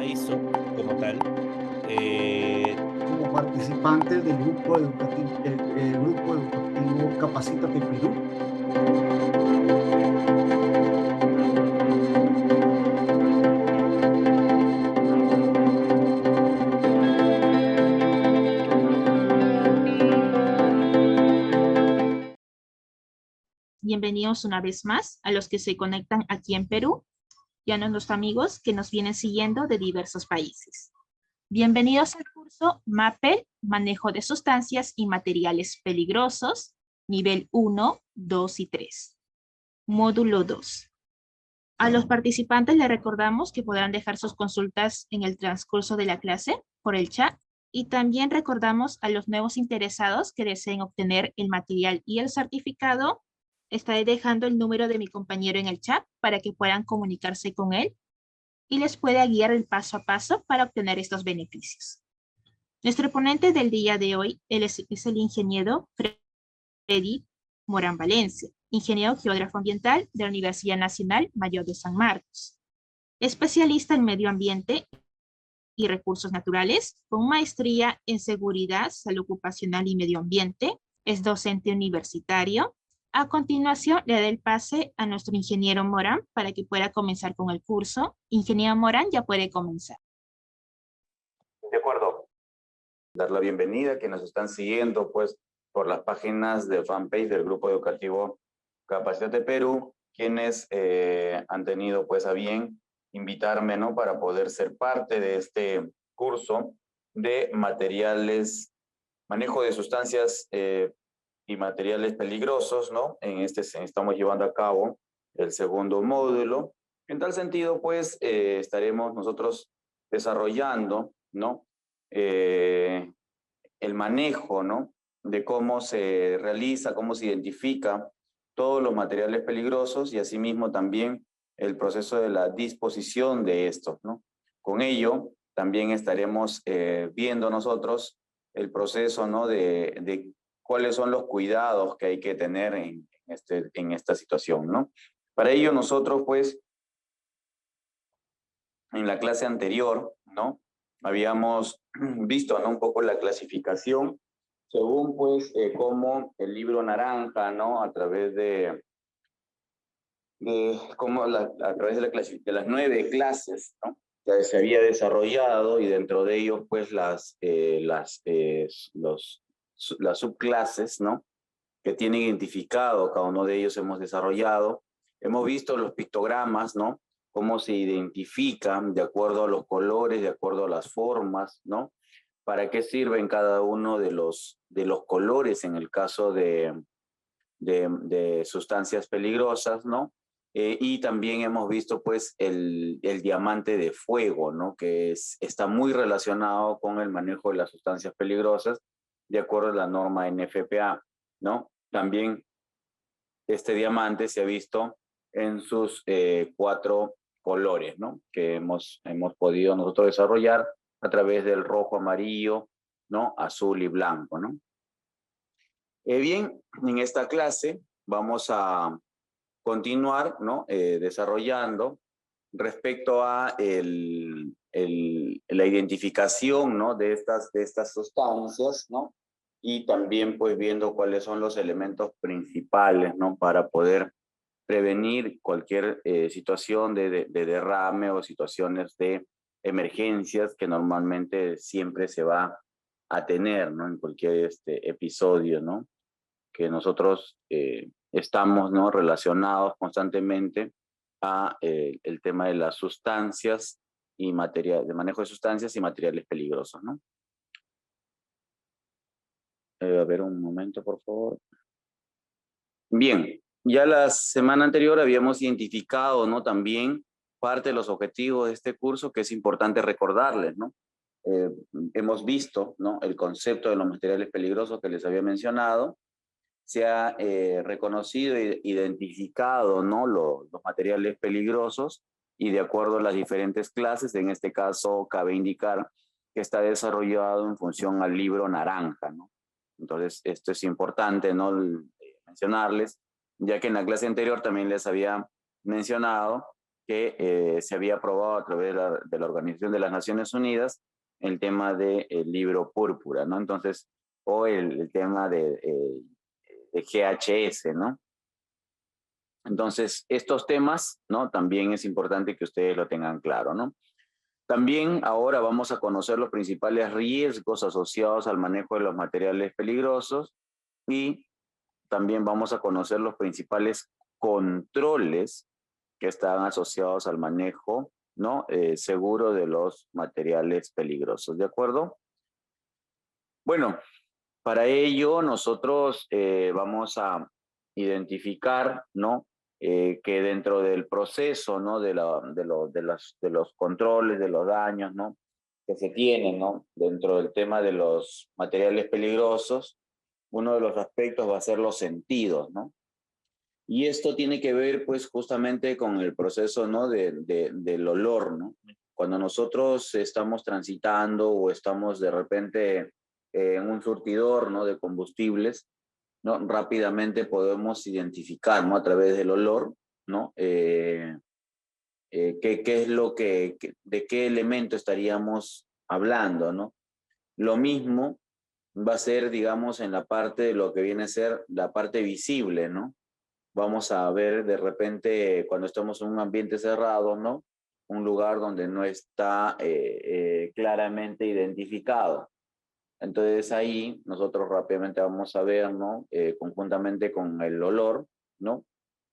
ISO como tal. Como participantes del grupo educativo, el grupo educativo Capacítate Perú. Bienvenidos una vez más a los que se conectan aquí en Perú y a nuestros amigos que nos vienen siguiendo de diversos países. Bienvenidos al curso MAPEL, Manejo de Sustancias y Materiales Peligrosos, nivel 1, 2 y 3. Módulo 2. A los participantes les recordamos que podrán dejar sus consultas en el transcurso de la clase por el chat, y también recordamos a los nuevos interesados que deseen obtener el material y el certificado. Estaré dejando el número de mi compañero en el chat para que puedan comunicarse con él y les pueda guiar el paso a paso para obtener estos beneficios. Nuestro ponente del día de hoy es el ingeniero Freddy Morán Valencia, ingeniero geógrafo ambiental de la Universidad Nacional Mayor de San Marcos, especialista en medio ambiente y recursos naturales, con maestría en seguridad, salud ocupacional y medio ambiente. Es docente universitario. A continuación, le doy el pase a nuestro ingeniero Morán para que pueda comenzar con el curso. Ingeniero Morán, ya puede comenzar. De acuerdo. Dar la bienvenida a quienes nos están siguiendo, pues, por las páginas de fanpage del Grupo Educativo Capacítate Perú, quienes han tenido, pues, a bien invitarme, ¿no?, para poder ser parte de este curso de materiales, manejo de sustancias y materiales peligrosos, ¿no? Estamos llevando a cabo el segundo módulo. En tal sentido, pues, estaremos nosotros desarrollando, ¿no?, el manejo, ¿no?, de cómo se realiza, cómo se identifica todos los materiales peligrosos y asimismo también el proceso de la disposición de estos, ¿no? Con ello, también estaremos viendo nosotros el proceso, ¿no?, de cuáles son los cuidados que hay que tener en esta situación, ¿no? Para ello nosotros, pues, en la clase anterior, ¿no?, habíamos visto, ¿no?, un poco la clasificación según, pues, cómo el libro naranja, ¿no?, a través de cómo a través de las 9 clases, ¿no?, que se había desarrollado, y dentro de ellos, pues, las subclases, ¿no?, que tienen identificado, cada uno de ellos hemos desarrollado. Hemos visto los pictogramas, ¿no?, cómo se identifican de acuerdo a los colores, de acuerdo a las formas, ¿no?, para qué sirven cada uno de los colores en el caso de sustancias peligrosas, ¿no? Y también hemos visto, pues, el diamante de fuego, ¿no?, que está muy relacionado con el manejo de las sustancias peligrosas, de acuerdo a la norma NFPA, ¿no? También este diamante se ha visto en sus 4 colores, ¿no?, que hemos podido nosotros desarrollar a través del rojo, amarillo, ¿no?, azul y blanco, ¿no? Bien, en esta clase vamos a continuar, ¿no?, desarrollando respecto a la identificación, ¿no?, de estas sustancias, ¿no?, y también, pues, viendo cuáles son los elementos principales, ¿no?, para poder prevenir cualquier situación de derrame o situaciones de emergencias que normalmente siempre se va a tener, ¿no?, en cualquier episodio, ¿no?, que nosotros estamos, ¿no?, relacionados constantemente a el tema de las sustancias y de manejo de sustancias y materiales peligrosos, ¿no? A ver, un momento, por favor. Bien, ya la semana anterior habíamos identificado, ¿no?, también parte de los objetivos de este curso, que es importante recordarles, ¿no? Hemos visto, ¿no?, el concepto de los materiales peligrosos que les había mencionado. Se ha reconocido e identificado, ¿no?, los materiales peligrosos, y de acuerdo a las diferentes clases, en este caso cabe indicar que está desarrollado en función al libro naranja, ¿no? Entonces, esto es importante, ¿no?, mencionarles, ya que en la clase anterior también les había mencionado que se había aprobado a través de la Organización de las Naciones Unidas, el tema del libro púrpura, ¿no? Entonces, o el tema de GHS, ¿no? Entonces, estos temas, ¿no? También es importante que ustedes lo tengan claro, ¿no? También ahora vamos a conocer los principales riesgos asociados al manejo de los materiales peligrosos y también vamos a conocer los principales controles que están asociados al manejo, ¿no? Seguro de los materiales peligrosos, ¿de acuerdo? Bueno, para ello nosotros vamos a identificar, ¿no? Que dentro del proceso, ¿no? De los controles, de los daños, ¿no? Que se tienen, ¿no? Dentro del tema de los materiales peligrosos, uno de los aspectos va a ser los sentidos, ¿no? Y esto tiene que ver, pues, justamente con el proceso, ¿no? Del olor, ¿no? Cuando nosotros estamos transitando o estamos de repente en un surtidor, ¿no? De combustibles, ¿no? Rápidamente podemos identificar, ¿no? A través del olor, ¿no? Qué es lo de qué elemento estaríamos hablando, ¿no? Lo mismo va a ser, digamos, en la parte de lo que viene a ser la parte visible, ¿no? Vamos a ver de repente cuando estamos en un ambiente cerrado, ¿no? Un lugar donde no está claramente identificado. Entonces ahí nosotros rápidamente vamos a ver, ¿no? Conjuntamente con el olor, ¿no?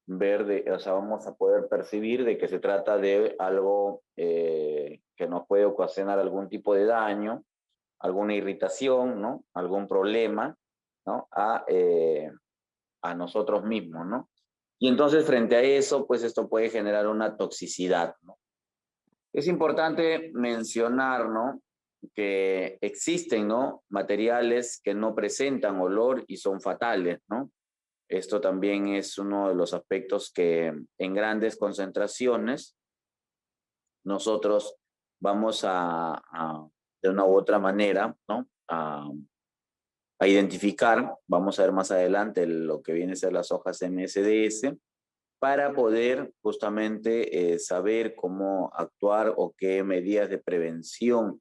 O sea, vamos a poder percibir de que se trata de algo que nos puede ocasionar algún tipo de daño, alguna irritación, ¿no? Algún problema, ¿no? A nosotros mismos, ¿no? Y entonces frente a eso, pues esto puede generar una toxicidad, ¿no? Es importante mencionar, ¿no? Que existen, ¿no? Materiales que no presentan olor y son fatales, ¿no? Esto también es uno de los aspectos que en grandes concentraciones nosotros vamos de una u otra manera, ¿no? A identificar, vamos a ver más adelante lo que viene a ser las hojas MSDS, para poder justamente saber cómo actuar o qué medidas de prevención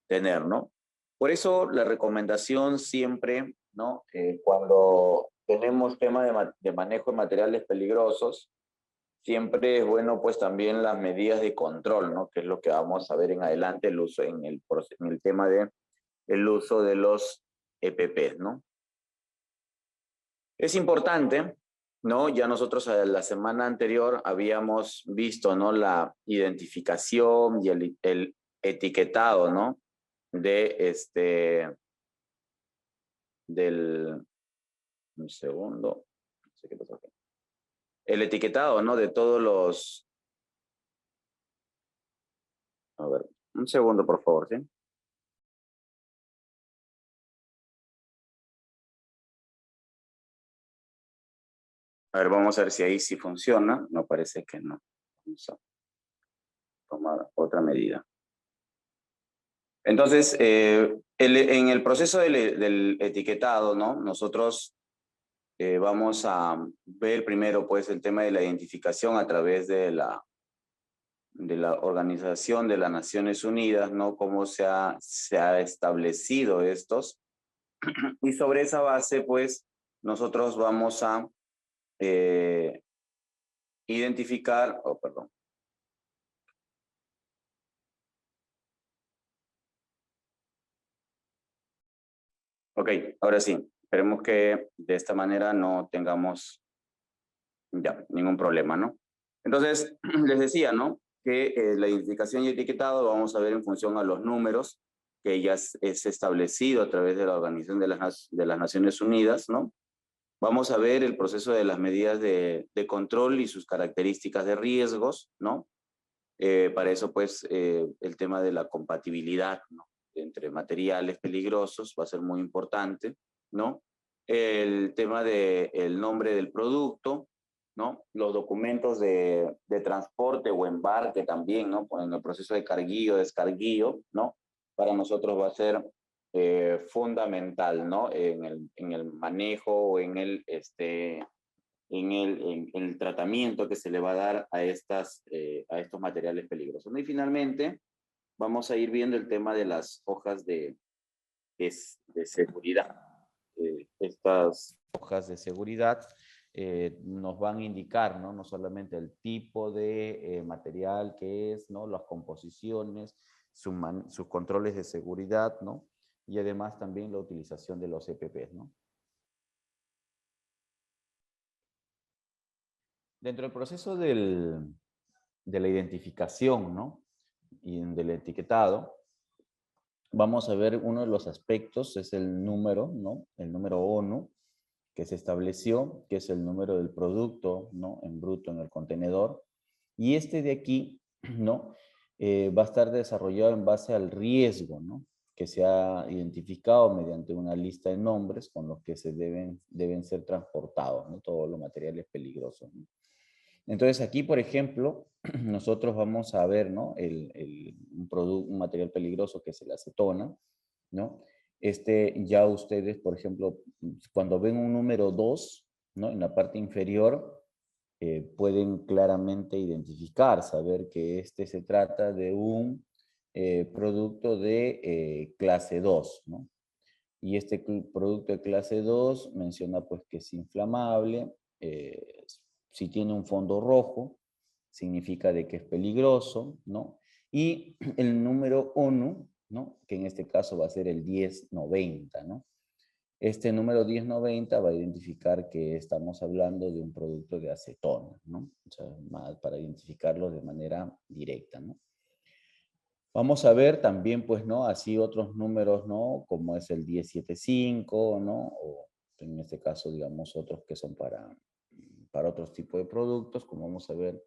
tener, ¿no? Por eso la recomendación siempre, ¿no? Cuando tenemos tema de manejo de materiales peligrosos, siempre es bueno pues también las medidas de control, ¿no? Que es lo que vamos a ver en adelante, el uso en el tema de el uso de los EPP, ¿no? Es importante, ¿no? Ya nosotros la semana anterior habíamos visto, ¿no? La identificación y el etiquetado, ¿no? Del, un segundo, no sé qué pasó aquí. El etiquetado, ¿no? De todos los, a ver, un segundo, por favor, ¿sí? A ver, vamos a ver si ahí sí funciona. No, parece que no. Vamos a tomar otra medida. Entonces, en el proceso del etiquetado, ¿no? Nosotros vamos a ver primero, pues, el tema de la identificación a través de la Organización de las Naciones Unidas, ¿no? Cómo se ha establecido estos. Y sobre esa base, pues, nosotros vamos a identificar, oh, perdón. Ok, ahora sí. Esperemos que de esta manera no tengamos ya ningún problema, ¿no? Entonces, les decía, ¿no? Que la identificación y etiquetado lo vamos a ver en función a los números que ya es establecido a través de la Organización de las Naciones Unidas, ¿no? Vamos a ver el proceso de las medidas de control y sus características de riesgos, ¿no? Para eso, pues, el tema de la compatibilidad, ¿no? Entre materiales peligrosos va a ser muy importante, ¿no? El tema del nombre del producto, ¿no? Los documentos de transporte o embarque también, ¿no? En el proceso de carguillo, descarguillo, ¿no? Para nosotros va a ser fundamental, ¿no? En el manejo o en el tratamiento que se le va a dar a estos materiales peligrosos, ¿no? Y finalmente, vamos a ir viendo el tema de las hojas de seguridad. Estas hojas de seguridad nos van a indicar, ¿no? No solamente el tipo de material que es, ¿no? Las composiciones, sus controles de seguridad, ¿no? Y además también la utilización de los EPPs, ¿no? Dentro del proceso de la identificación, ¿no? Y del etiquetado, vamos a ver uno de los aspectos, es el número, ¿no? El número ONU, que se estableció, que es el número del producto, ¿no? En bruto en el contenedor. Y este de aquí, ¿no? Va a estar desarrollado en base al riesgo, ¿no? Que se ha identificado mediante una lista de nombres con los que se deben ser transportados, ¿no? Todos los materiales peligrosos, ¿no? Entonces aquí, por ejemplo, nosotros vamos a ver, ¿no? Un material peligroso que es el acetona, ¿no? Ya ustedes, por ejemplo, cuando ven un número 2, ¿no? En la parte inferior, pueden claramente identificar, saber que se trata de un producto de clase 2, ¿no? Y este producto de clase 2 menciona pues que es inflamable, si tiene un fondo rojo, significa de que es peligroso, ¿no? Y el número ONU, ¿no? Que en este caso va a ser el 1090, ¿no? Este número 1090 va a identificar que estamos hablando de un producto de acetona, ¿no? O sea, más para identificarlo de manera directa, ¿no? Vamos a ver también, pues, ¿no? Así otros números, ¿no? Como es el 1075, ¿no? O en este caso, digamos, otros que son para otros tipos de productos, como vamos a ver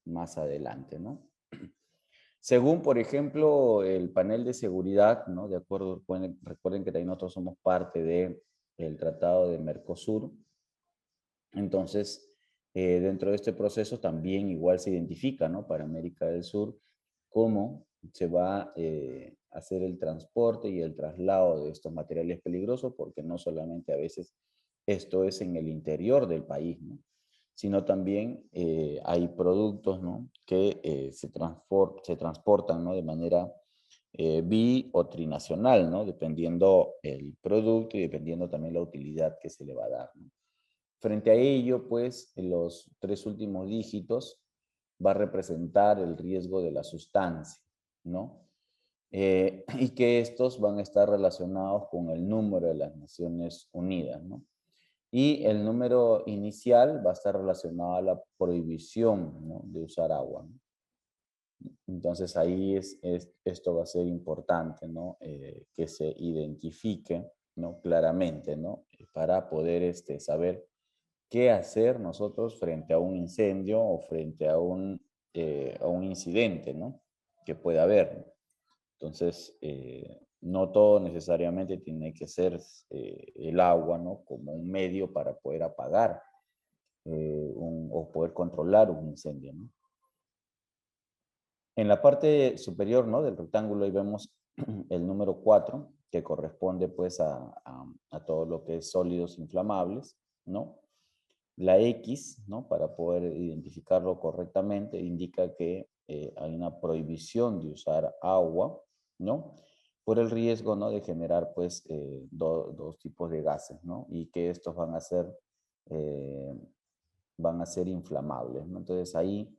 más adelante, ¿no? Según, por ejemplo, el panel de seguridad, ¿no? De acuerdo, recuerden que también nosotros somos parte del Tratado de Mercosur. Entonces, dentro de este proceso también igual se identifica, ¿no? Para América del Sur, cómo se va a hacer el transporte y el traslado de estos materiales peligrosos, porque no solamente a veces esto es en el interior del país, ¿no? Sino también hay productos, ¿no? Que se transportan, ¿no? De manera bi o trinacional, ¿no? Dependiendo el producto y dependiendo también la utilidad que se le va a dar, ¿no? Frente a ello, pues, los 3 últimos dígitos va a representar el riesgo de la sustancia, ¿no? Y que estos van a estar relacionados con el número de las Naciones Unidas, ¿no? Y el número inicial va a estar relacionado a la prohibición, ¿no? De usar agua, ¿no? Entonces ahí esto va a ser importante, ¿no? Que se identifique, ¿no? Claramente, ¿no? Para poder saber qué hacer nosotros frente a un incendio o frente a un incidente, ¿no? Que pueda haber. Entonces, no todo necesariamente tiene que ser el agua, ¿no? Como un medio para poder apagar o poder controlar un incendio, ¿no? En la parte superior, ¿no? Del rectángulo ahí vemos el número 4, que corresponde pues a todo lo que es sólidos inflamables, ¿no? La X, ¿no? Para poder identificarlo correctamente, indica que hay una prohibición de usar agua, ¿no? Por el riesgo, ¿no? De generar, pues, dos tipos de gases, ¿no? Y que estos eh, van a ser inflamables, ¿no? Entonces ahí,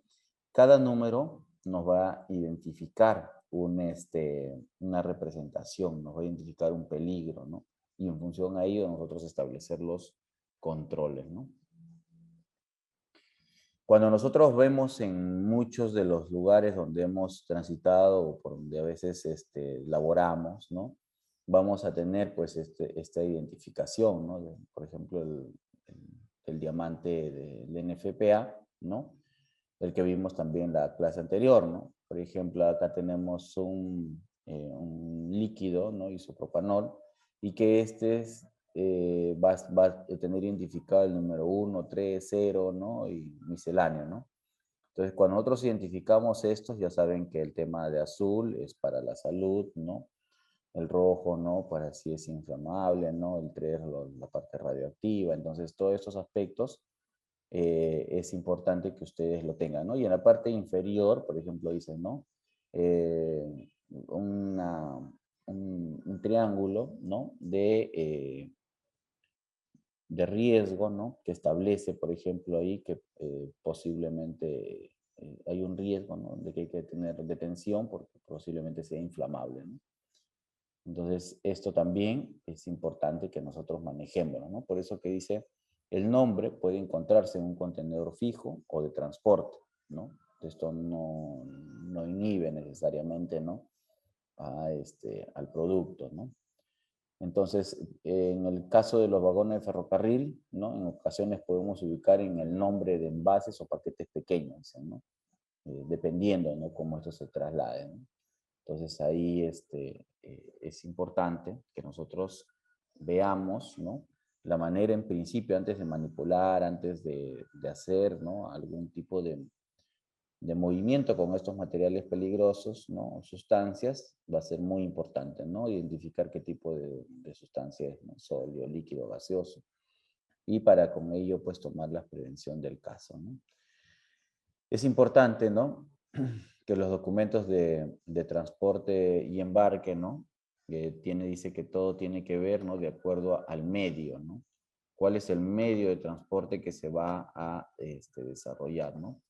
cada número nos va a identificar una representación, nos va a identificar un peligro, ¿no? Y en función a ello, nosotros establecer los controles, ¿no? Cuando nosotros vemos en muchos de los lugares donde hemos transitado o por donde a veces laboramos, ¿no? Vamos a tener pues esta identificación, ¿no? Por ejemplo, el diamante del NFPA, ¿no? El que vimos también en la clase anterior, ¿no? Por ejemplo, acá tenemos un líquido, ¿no? Isopropanol, y que va a tener identificado el número 1, 3, 0, ¿no? Y misceláneo, ¿no? Entonces, cuando nosotros identificamos estos, ya saben que el tema de azul es para la salud, ¿no? El rojo, ¿no? Para si es inflamable, ¿no? El 3, la parte radioactiva. Entonces, todos estos aspectos es importante que ustedes lo tengan, ¿no? Y en la parte inferior, por ejemplo, dice, ¿no? Un triángulo, ¿no? De riesgo, ¿no? Que establece, por ejemplo, ahí que posiblemente hay un riesgo, ¿no? De que hay que tener detención porque posiblemente sea inflamable, ¿no? Entonces, esto también es importante que nosotros manejemos, ¿no? Por eso que dice, el nombre puede encontrarse en un contenedor fijo o de transporte, ¿no? Esto no inhibe necesariamente, ¿no? Al producto, ¿no? Entonces, en el caso de los vagones de ferrocarril, ¿no? En ocasiones podemos ubicar en el nombre de envases o paquetes pequeños, ¿no? Dependiendo, ¿no? Cómo esto se traslade, ¿no? Entonces ahí es importante que nosotros veamos, ¿no? La manera en principio, antes de manipular, antes de hacer, ¿no? Algún tipo de movimiento con estos materiales peligrosos, ¿no? Sustancias, va a ser muy importante, ¿no? Identificar qué tipo de sustancia es, ¿no? Sólido, líquido, gaseoso. Y para con ello, pues, tomar la prevención del caso, ¿no? Es importante, ¿no? Que los documentos de transporte y embarque, ¿no? Dice que todo tiene que ver, ¿no? De acuerdo al medio, ¿no? ¿Cuál es el medio de transporte que se va a desarrollar, ¿no?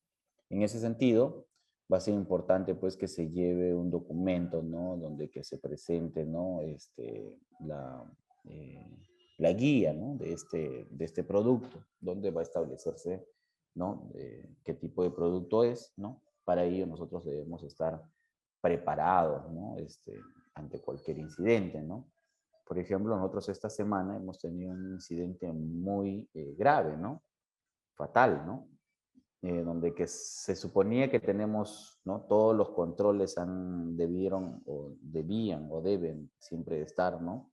En ese sentido, va a ser importante, pues, que se lleve un documento, ¿no? Donde que se presente, ¿no? Eh, la guía, ¿no? De este producto, donde va a establecerse, ¿no? Qué tipo de producto es, ¿no? Para ello nosotros debemos estar preparados, ¿no? Ante cualquier incidente, ¿no? Por ejemplo, nosotros esta semana hemos tenido un incidente muy grave, ¿no? Fatal, ¿no? Donde que se suponía que tenemos, ¿no? Todos los controles debieron o debían o deben siempre estar, ¿no?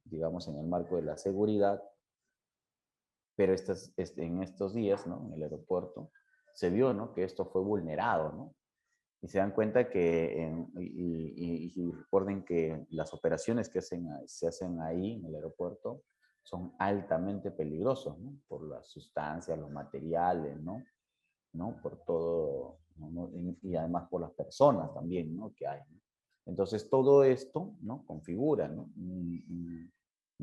Digamos, en el marco de la seguridad, pero en estos días, ¿no? En el aeropuerto, se vio, ¿no? Que esto fue vulnerado, ¿no? Y se dan cuenta y recuerden que las operaciones que se hacen ahí en el aeropuerto son altamente peligrosos, ¿no? Por las sustancias, los materiales, ¿no? ¿No? Por todo, ¿no? Y además por las personas también, ¿no? Que hay, ¿no? Entonces todo esto, ¿no? Configura, ¿no? Un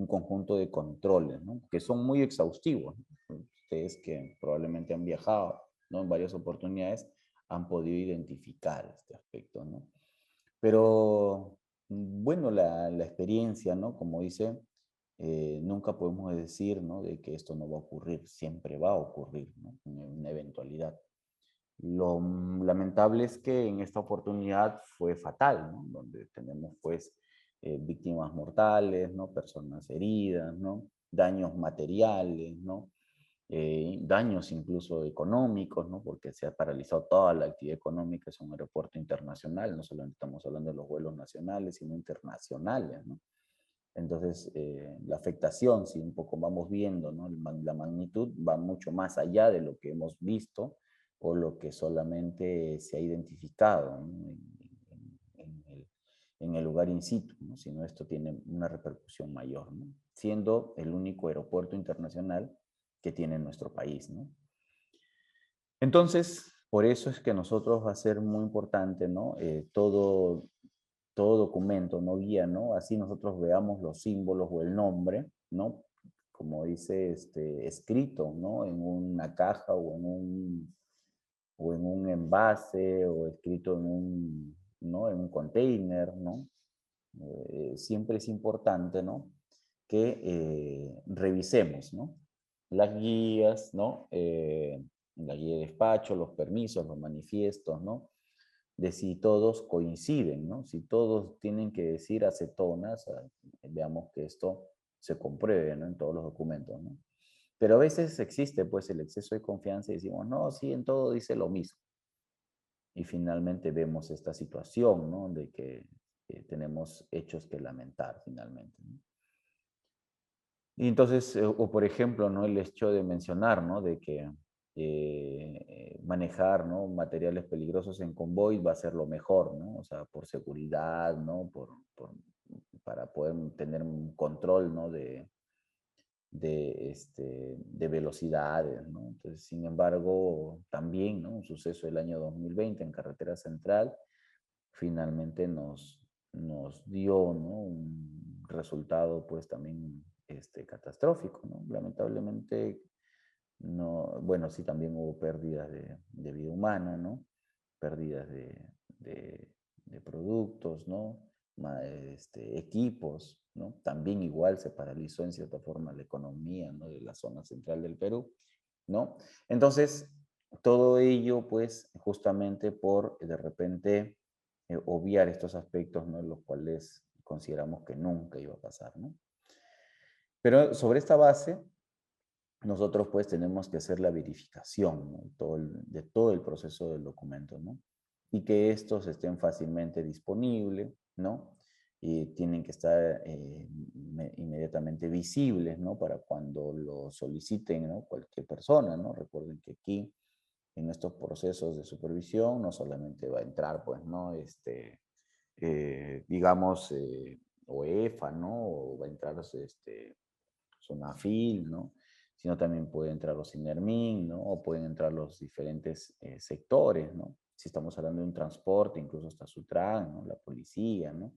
conjunto de controles, ¿no? Que son muy exhaustivos, ¿no? Ustedes que probablemente han viajado, ¿no? En varias oportunidades han podido identificar este aspecto, ¿no? Pero, bueno, la experiencia, ¿no? Como dice, nunca podemos decir, ¿no? De que esto no va a ocurrir, siempre va a ocurrir, ¿no? Una eventualidad. Lo lamentable es que en esta oportunidad fue fatal, ¿no? Donde tenemos, pues, víctimas mortales, ¿no? Personas heridas, ¿no? Daños materiales, ¿no? Daños incluso económicos, ¿no? Porque se ha paralizado toda la actividad económica, es un aeropuerto internacional, no solamente estamos hablando de los vuelos nacionales, sino internacionales, ¿no? Entonces, la afectación, si un poco vamos viendo, ¿no? La magnitud va mucho más allá de lo que hemos visto o lo que solamente se ha identificado, ¿no? En el lugar in situ, ¿no? Sino esto tiene una repercusión mayor, ¿no? Siendo el único aeropuerto internacional que tiene nuestro país, ¿no? Entonces, por eso es que nosotros va a ser muy importante, ¿no? Todo documento, no guía, ¿no? Así nosotros veamos los símbolos o el nombre, ¿no? Como dice, escrito, ¿no? En una caja o en un envase o escrito ¿no? En un container, ¿no? Siempre es importante, ¿no? Que revisemos, ¿no? Las guías, ¿no? La guía de despacho, los permisos, los manifiestos, ¿no? De si todos coinciden, ¿no? Si todos tienen que decir acetonas, veamos que esto se compruebe, ¿no? En todos los documentos, ¿no? Pero a veces existe, pues, el exceso de confianza y decimos, no, sí, en todo dice lo mismo. Y finalmente vemos esta situación, ¿no? De que tenemos hechos que lamentar finalmente, ¿no? Y entonces, o por ejemplo, ¿no? El hecho de mencionar, ¿no? De que manejar, ¿no? Materiales peligrosos en convoy va a ser lo mejor, ¿no? O sea, por seguridad, ¿no? Para poder tener un control, ¿no? de velocidades, ¿no? Entonces, sin embargo, también, ¿no? Un suceso del año 2020 en Carretera Central finalmente nos dio, ¿no? Un resultado pues también catastrófico, ¿no? Lamentablemente, no, bueno, sí también hubo pérdidas de vida humana, ¿no? Pérdidas de productos, ¿no? Equipos, ¿no? También igual se paralizó en cierta forma la economía, ¿no? De la zona central del Perú, ¿no? Entonces, todo ello, pues, justamente por de repente obviar estos aspectos, ¿no? Los cuales consideramos que nunca iba a pasar, ¿no? Pero sobre esta base, nosotros pues tenemos que hacer la verificación, ¿no? De todo el proceso del documento, ¿no? Y que estos estén fácilmente disponibles, ¿no? Y tienen que estar inmediatamente visibles, ¿no? Para cuando lo soliciten, ¿no? Cualquier persona, ¿no? Recuerden que aquí, en estos procesos de supervisión, no solamente va a entrar, pues, ¿no? Digamos, OEFA, ¿no? O va a entrar, SONAFIL, ¿no? Sino también pueden entrar los INERMIN, ¿no? O pueden entrar los diferentes sectores, ¿no? Si estamos hablando de un transporte, incluso hasta SUTRAN, ¿no? La policía, ¿no?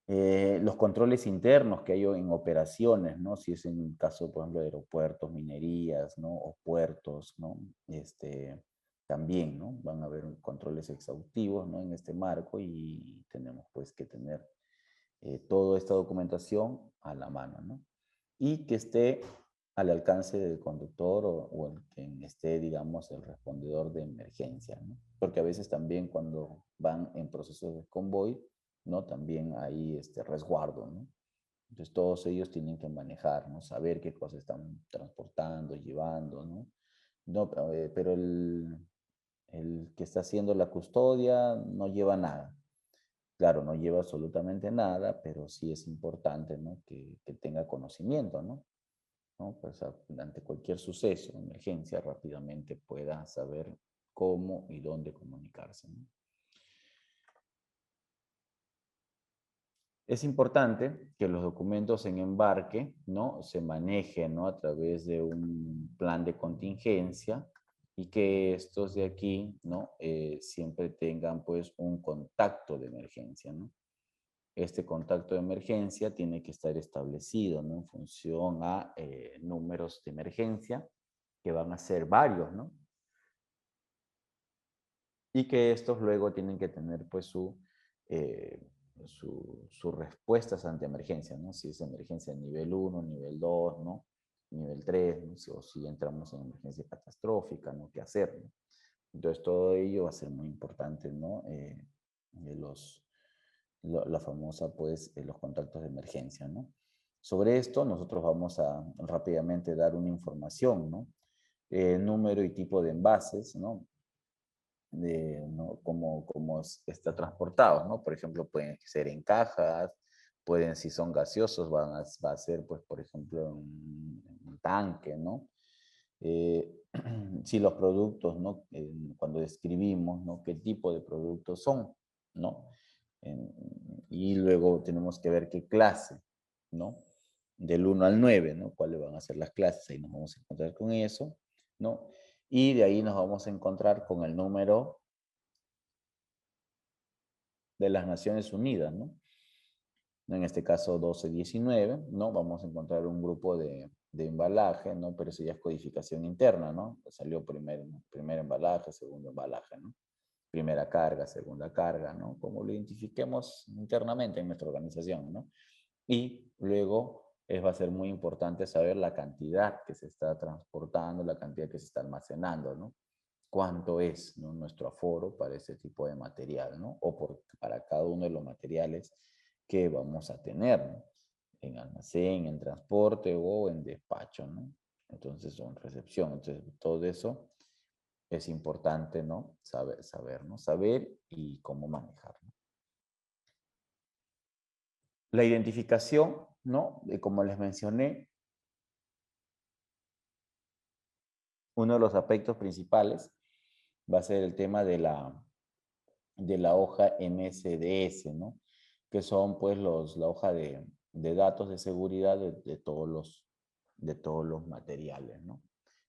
Los controles internos que hay en operaciones, ¿no? Si es en el caso, por ejemplo, de aeropuertos, minerías, ¿no? O puertos, ¿no? También, ¿no? Van a haber controles exhaustivos, ¿no? En este marco y tenemos pues que tener toda esta documentación a la mano, ¿no? Y que esté al alcance del conductor o el que esté, digamos, el respondedor de emergencia, ¿no? Porque a veces también cuando van en procesos de convoy, ¿no? También hay resguardo, ¿no? Entonces todos ellos tienen que manejar, ¿no? Saber qué cosas están transportando, llevando, ¿no? No, pero el que está haciendo la custodia no lleva nada. Claro, no lleva absolutamente nada, pero sí es importante, ¿no? Que tenga conocimiento, ¿no? ¿No? Pues ante cualquier suceso, emergencia, rápidamente pueda saber cómo y dónde comunicarse, ¿no? Es importante que los documentos en embarque, ¿no? Se manejen, ¿no? A través de un plan de contingencia y que estos de aquí, ¿no? Siempre tengan pues un contacto de emergencia, ¿no? Este contacto de emergencia tiene que estar establecido, ¿no? En función a números de emergencia, que van a ser varios, ¿no? Y que estos luego tienen que tener pues sus respuestas ante emergencia, ¿no? Si es emergencia nivel 1, nivel 2, ¿no? Nivel 3, ¿no? O si entramos en emergencia catastrófica, ¿no? ¿Qué hacer, ¿no? Entonces todo ello va a ser muy importante, ¿no? La famosa, pues, los contactos de emergencia, ¿no? Sobre esto nosotros vamos a rápidamente dar una información, ¿no? Número y tipo de envases, ¿no? ¿No? Cómo está transportado, ¿no? Por ejemplo, pueden ser en cajas, pueden, si son gaseosos, va a ser, pues, por ejemplo, en un tanque, ¿no? Si los productos, ¿no? Cuando describimos, ¿no? ¿Qué tipo de productos son, ¿no? Y luego tenemos que ver qué clase, ¿no? Del 1 al 9, ¿no? ¿Cuáles van a ser las clases? Ahí nos vamos a encontrar con eso, ¿no? Y de ahí nos vamos a encontrar con el número de las Naciones Unidas, ¿no? En este caso 1219, ¿no? Vamos a encontrar un grupo de embalaje, ¿no? Pero eso ya es codificación interna, ¿no? Salió primer embalaje, segundo embalaje, ¿no? Primera carga, segunda carga, ¿no? Como lo identifiquemos internamente en nuestra organización, ¿no? Y luego va a ser muy importante saber la cantidad que se está transportando, la cantidad que se está almacenando, ¿no? Cuánto es, ¿no? Nuestro aforo para ese tipo de material, ¿no? O para cada uno de los materiales que vamos a tener, ¿no? En almacén, en transporte o en despacho, ¿no? Entonces, o en recepción. Entonces, todo eso es importante, ¿no? Saber, ¿no? Saber y cómo manejarlo. La identificación, ¿no? Como les mencioné, uno de los aspectos principales va a ser el tema de la hoja MSDS, ¿no? Que son pues la hoja de datos de seguridad de todos de todos los materiales, ¿no?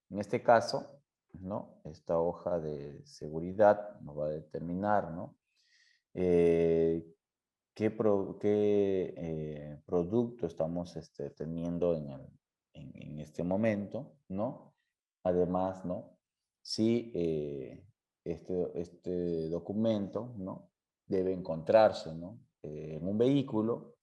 En este caso, ¿no? Esta hoja de seguridad nos va a determinar, ¿no? qué producto estamos teniendo en este momento, ¿no? Además, ¿no? Si este documento, ¿no? Debe encontrarse, ¿no? En un vehículo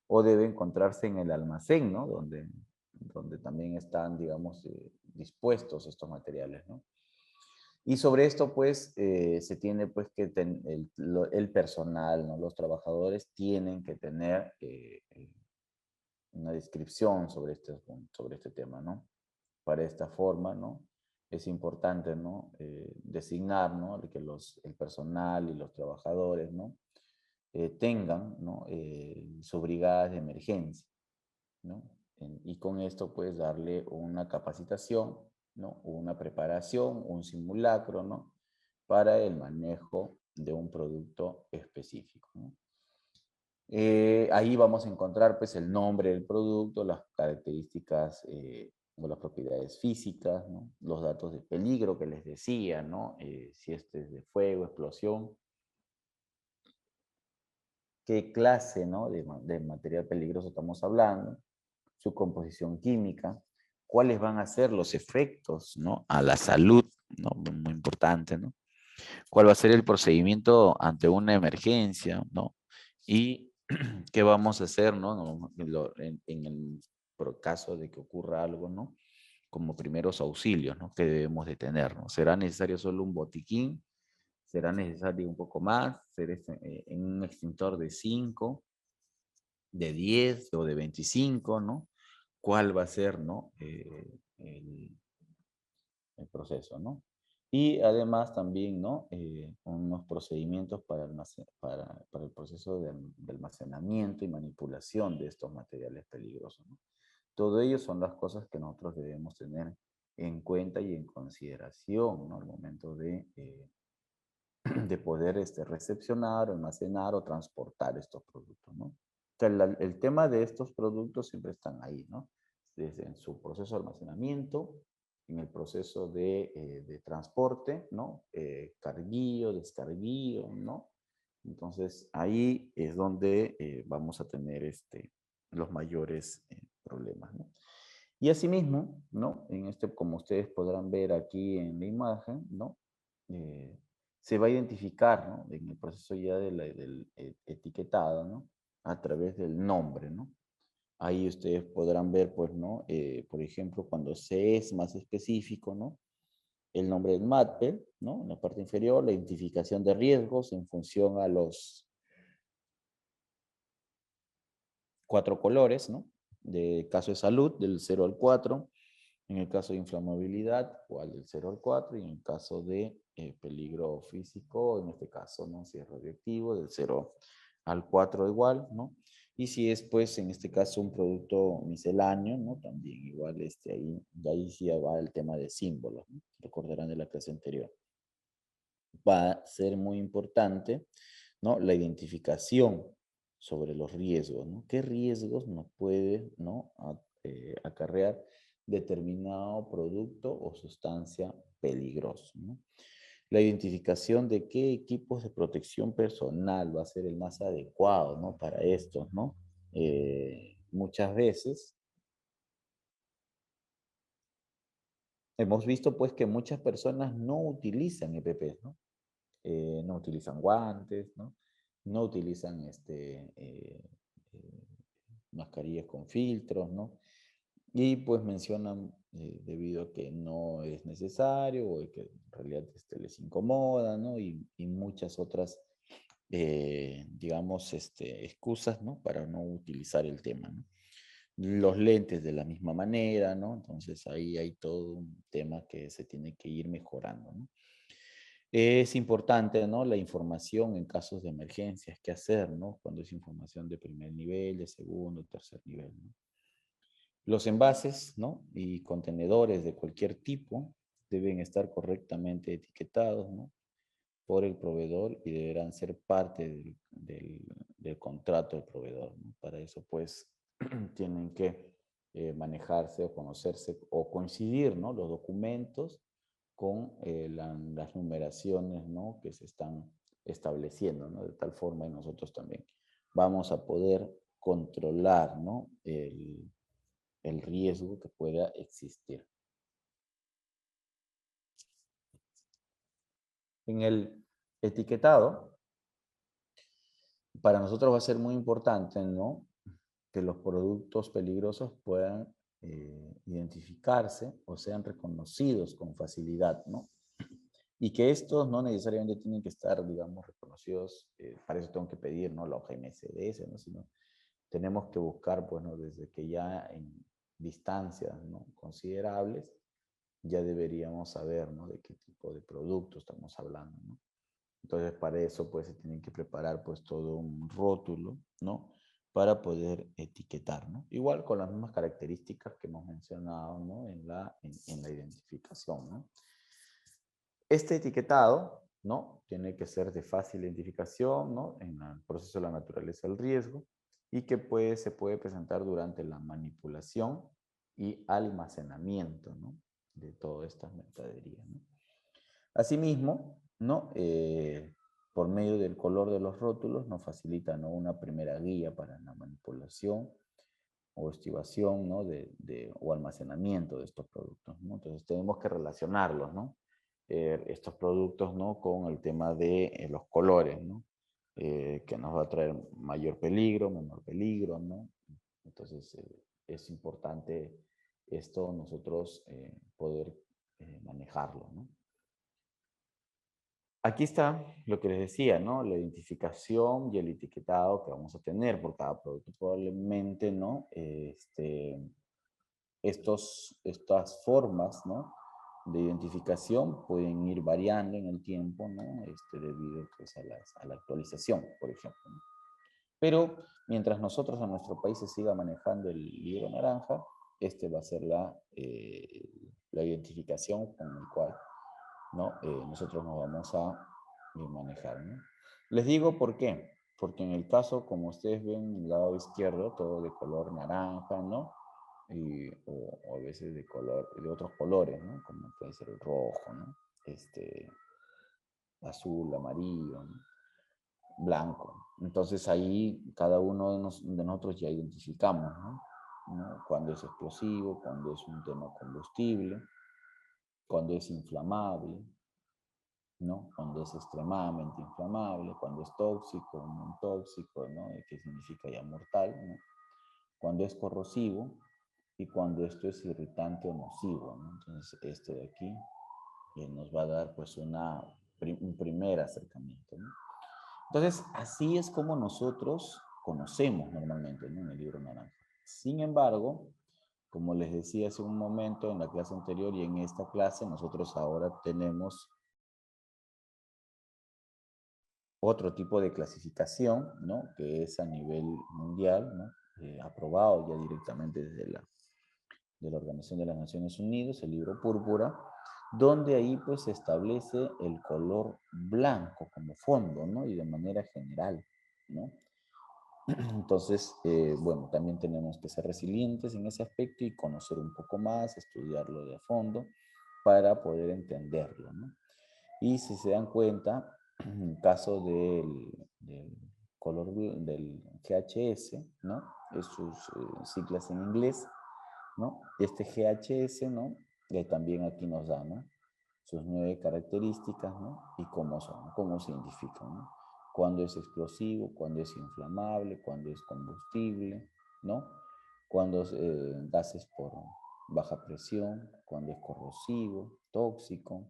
o debe encontrarse en el almacén, ¿no? Donde también están, digamos, dispuestos estos materiales, ¿no? Y sobre esto, pues, se tiene, pues, que el personal, ¿no? Los trabajadores tienen que tener una descripción sobre este tema, ¿no? Para esta forma, ¿no? Es importante, ¿no? Designar, ¿no? Que el personal y los trabajadores, ¿no? Tengan, ¿no? Sus brigadas de emergencia, ¿no? Y con esto, pues, darle una capacitación, ¿no? Una preparación, un simulacro, ¿no? Para el manejo de un producto específico, ¿no? Ahí vamos a encontrar, pues, el nombre del producto, las características o las propiedades físicas, ¿no? Los datos de peligro que les decía, ¿no? Si este es de fuego, explosión, qué clase, ¿no? de material peligroso estamos hablando, su composición química, cuáles van a ser los efectos, ¿no? A la salud, ¿no? Muy importante, ¿no? Cuál va a ser el procedimiento ante una emergencia, ¿no? Y qué vamos a hacer, ¿no? En el caso de que ocurra algo, ¿no? Como primeros auxilios, ¿no? Que debemos de tener, ¿no? ¿Será necesario solo un botiquín? ¿Será necesario un poco más? ¿Será en un extintor de 5, de 10 o de 25, ¿no? ¿Cuál va a ser, ¿no? El proceso, ¿no? Y además también, ¿no? Unos procedimientos para el proceso de almacenamiento y manipulación de estos materiales peligrosos, ¿no? Todo ello son las cosas que nosotros debemos tener en cuenta y en consideración, ¿no? Al momento de poder recepcionar, almacenar o transportar estos productos, ¿no? O sea, el tema de estos productos siempre están ahí, ¿no? Desde en su proceso de almacenamiento, en el proceso de transporte, ¿no? Carguillo, descarguillo, ¿no? Entonces, ahí es donde vamos a tener los mayores problemas, ¿no? Y asimismo, ¿no? Como ustedes podrán ver aquí en la imagen, ¿no? Se va a identificar, ¿no? En el proceso ya del etiquetado, ¿no? A través del nombre, ¿no? Ahí ustedes podrán ver, pues, ¿no? Por ejemplo, cuando se es más específico, ¿no? El nombre del MATPEL, ¿no? En la parte inferior, la identificación de riesgos en función a los 4 colores, ¿no? De caso de salud, del 0 al 4. En el caso de inflamabilidad, igual del 0 al 4. Y en el caso de peligro físico, en este caso, ¿no? Si es radioactivo, del 0 al 4 igual, ¿no? Y si es, pues, en este caso, un producto misceláneo, ¿no? También igual, ahí sí va el tema de símbolos, ¿no? Recordarán de la clase anterior. Va a ser muy importante, ¿no? La identificación sobre los riesgos, ¿no? ¿Qué riesgos nos puede, ¿no? Acarrear determinado producto o sustancia peligroso, ¿no? La identificación de qué equipos de protección personal va a ser el más adecuado, ¿no? Para estos, ¿no? Muchas veces hemos visto, pues, que muchas personas no utilizan EPPs, ¿no? No utilizan guantes, ¿no? No utilizan eh, mascarillas con filtros, ¿no? Y pues mencionan debido a que no es necesario o que en realidad les incomoda, ¿no? Y muchas otras, digamos, excusas, ¿no? Para no utilizar el tema, ¿no? Los lentes de la misma manera, ¿no? Entonces ahí hay todo un tema que se tiene que ir mejorando, ¿no? Es importante, ¿no? La información en casos de emergencias, qué hacer, ¿no? Cuando es información de primer nivel, de segundo, tercer nivel, ¿no? Los envases, ¿no? Y contenedores de cualquier tipo deben estar correctamente etiquetados, ¿no? Por el proveedor y deberán ser parte del contrato del proveedor, ¿no? Para eso, pues, tienen que manejarse o conocerse o coincidir, ¿no? Los documentos con las numeraciones, ¿no? Que se están estableciendo, ¿no? De tal forma que nosotros también vamos a poder controlar, ¿no? El riesgo que pueda existir. En el etiquetado, para nosotros va a ser muy importante, ¿no? Que los productos peligrosos puedan identificarse o sean reconocidos con facilidad, ¿no? Y que estos no necesariamente tienen que estar, digamos, reconocidos, para eso tengo que pedir, ¿no? La hoja MSDS, ¿no? Sino tenemos que buscar, pues, ¿no? Desde que ya en distancias, ¿no? Considerables, ya deberíamos saber, ¿no? De qué tipo de producto estamos hablando, ¿no? Entonces, para eso, pues, se tienen que preparar, pues, todo un rótulo, ¿no? Para poder etiquetar, ¿no? Igual con las mismas características que hemos mencionado, ¿no? En la identificación, ¿no? Este etiquetado, ¿no? Tiene que ser de fácil identificación, ¿no? En el proceso de la naturaleza del riesgo y que se puede presentar durante la manipulación y almacenamiento, ¿no? De todas estas mercaderías, ¿no? Asimismo, ¿no? Por medio del color de los rótulos nos facilita, ¿no? Una primera guía para la manipulación o estivación, ¿no? O almacenamiento de estos productos, ¿no? Entonces tenemos que relacionarlos, ¿no? Estos productos, ¿no? Con el tema de los colores, ¿no? Que nos va a traer mayor peligro, menor peligro, ¿no? Entonces es importante esto nosotros poder manejarlo, ¿no? Aquí está lo que les decía, ¿no? La identificación y el etiquetado que vamos a tener por cada producto. Probablemente, ¿no? Estas formas, ¿no? De identificación pueden ir variando en el tiempo, ¿no? Debido, pues, a la actualización, por ejemplo, ¿no? Pero mientras nosotros en nuestro país se siga manejando el libro naranja, va a ser la identificación con el cual, ¿no? Nosotros nos vamos a manejar, ¿no? Les digo por qué. Porque en el caso, como ustedes ven, en el lado izquierdo, todo de color naranja, ¿no? O a veces de otros colores, ¿no? Como puede ser el rojo, ¿no? Azul, amarillo, ¿no? Blanco. Entonces ahí cada uno de nosotros ya identificamos, ¿no? Cuando es explosivo, cuando es un tema combustible, cuando es inflamable, ¿no? Cuando es extremadamente inflamable, cuando es tóxico, no tóxico, ¿no? Que significa ya mortal, ¿no? Cuando es corrosivo y cuando esto es irritante o nocivo, ¿no? Entonces este de aquí nos va a dar pues un primer acercamiento, ¿no? Entonces así es como nosotros conocemos normalmente, ¿no? En el libro naranja. Sin embargo, como les decía hace un momento en la clase anterior y en esta clase, nosotros ahora tenemos otro tipo de clasificación, ¿no? Que es a nivel mundial, ¿no? Aprobado ya directamente desde de la Organización de las Naciones Unidas, el libro púrpura, donde ahí pues se establece el color blanco como fondo, ¿no? Y de manera general, ¿no? Entonces, bueno, también tenemos que ser resilientes en ese aspecto y conocer un poco más, estudiarlo de a fondo para poder entenderlo, ¿no? Y si se dan cuenta, en el caso del color del GHS, ¿no? Es sus siglas en inglés, ¿no? Este GHS, ¿no? También aquí nos da, ¿no? Sus 9 características, ¿no? Y cómo son, cómo se identifican, ¿no? Cuándo es explosivo, cuándo es inflamable, cuándo es combustible, ¿no? Cuándo gases por baja presión, cuándo es corrosivo, tóxico,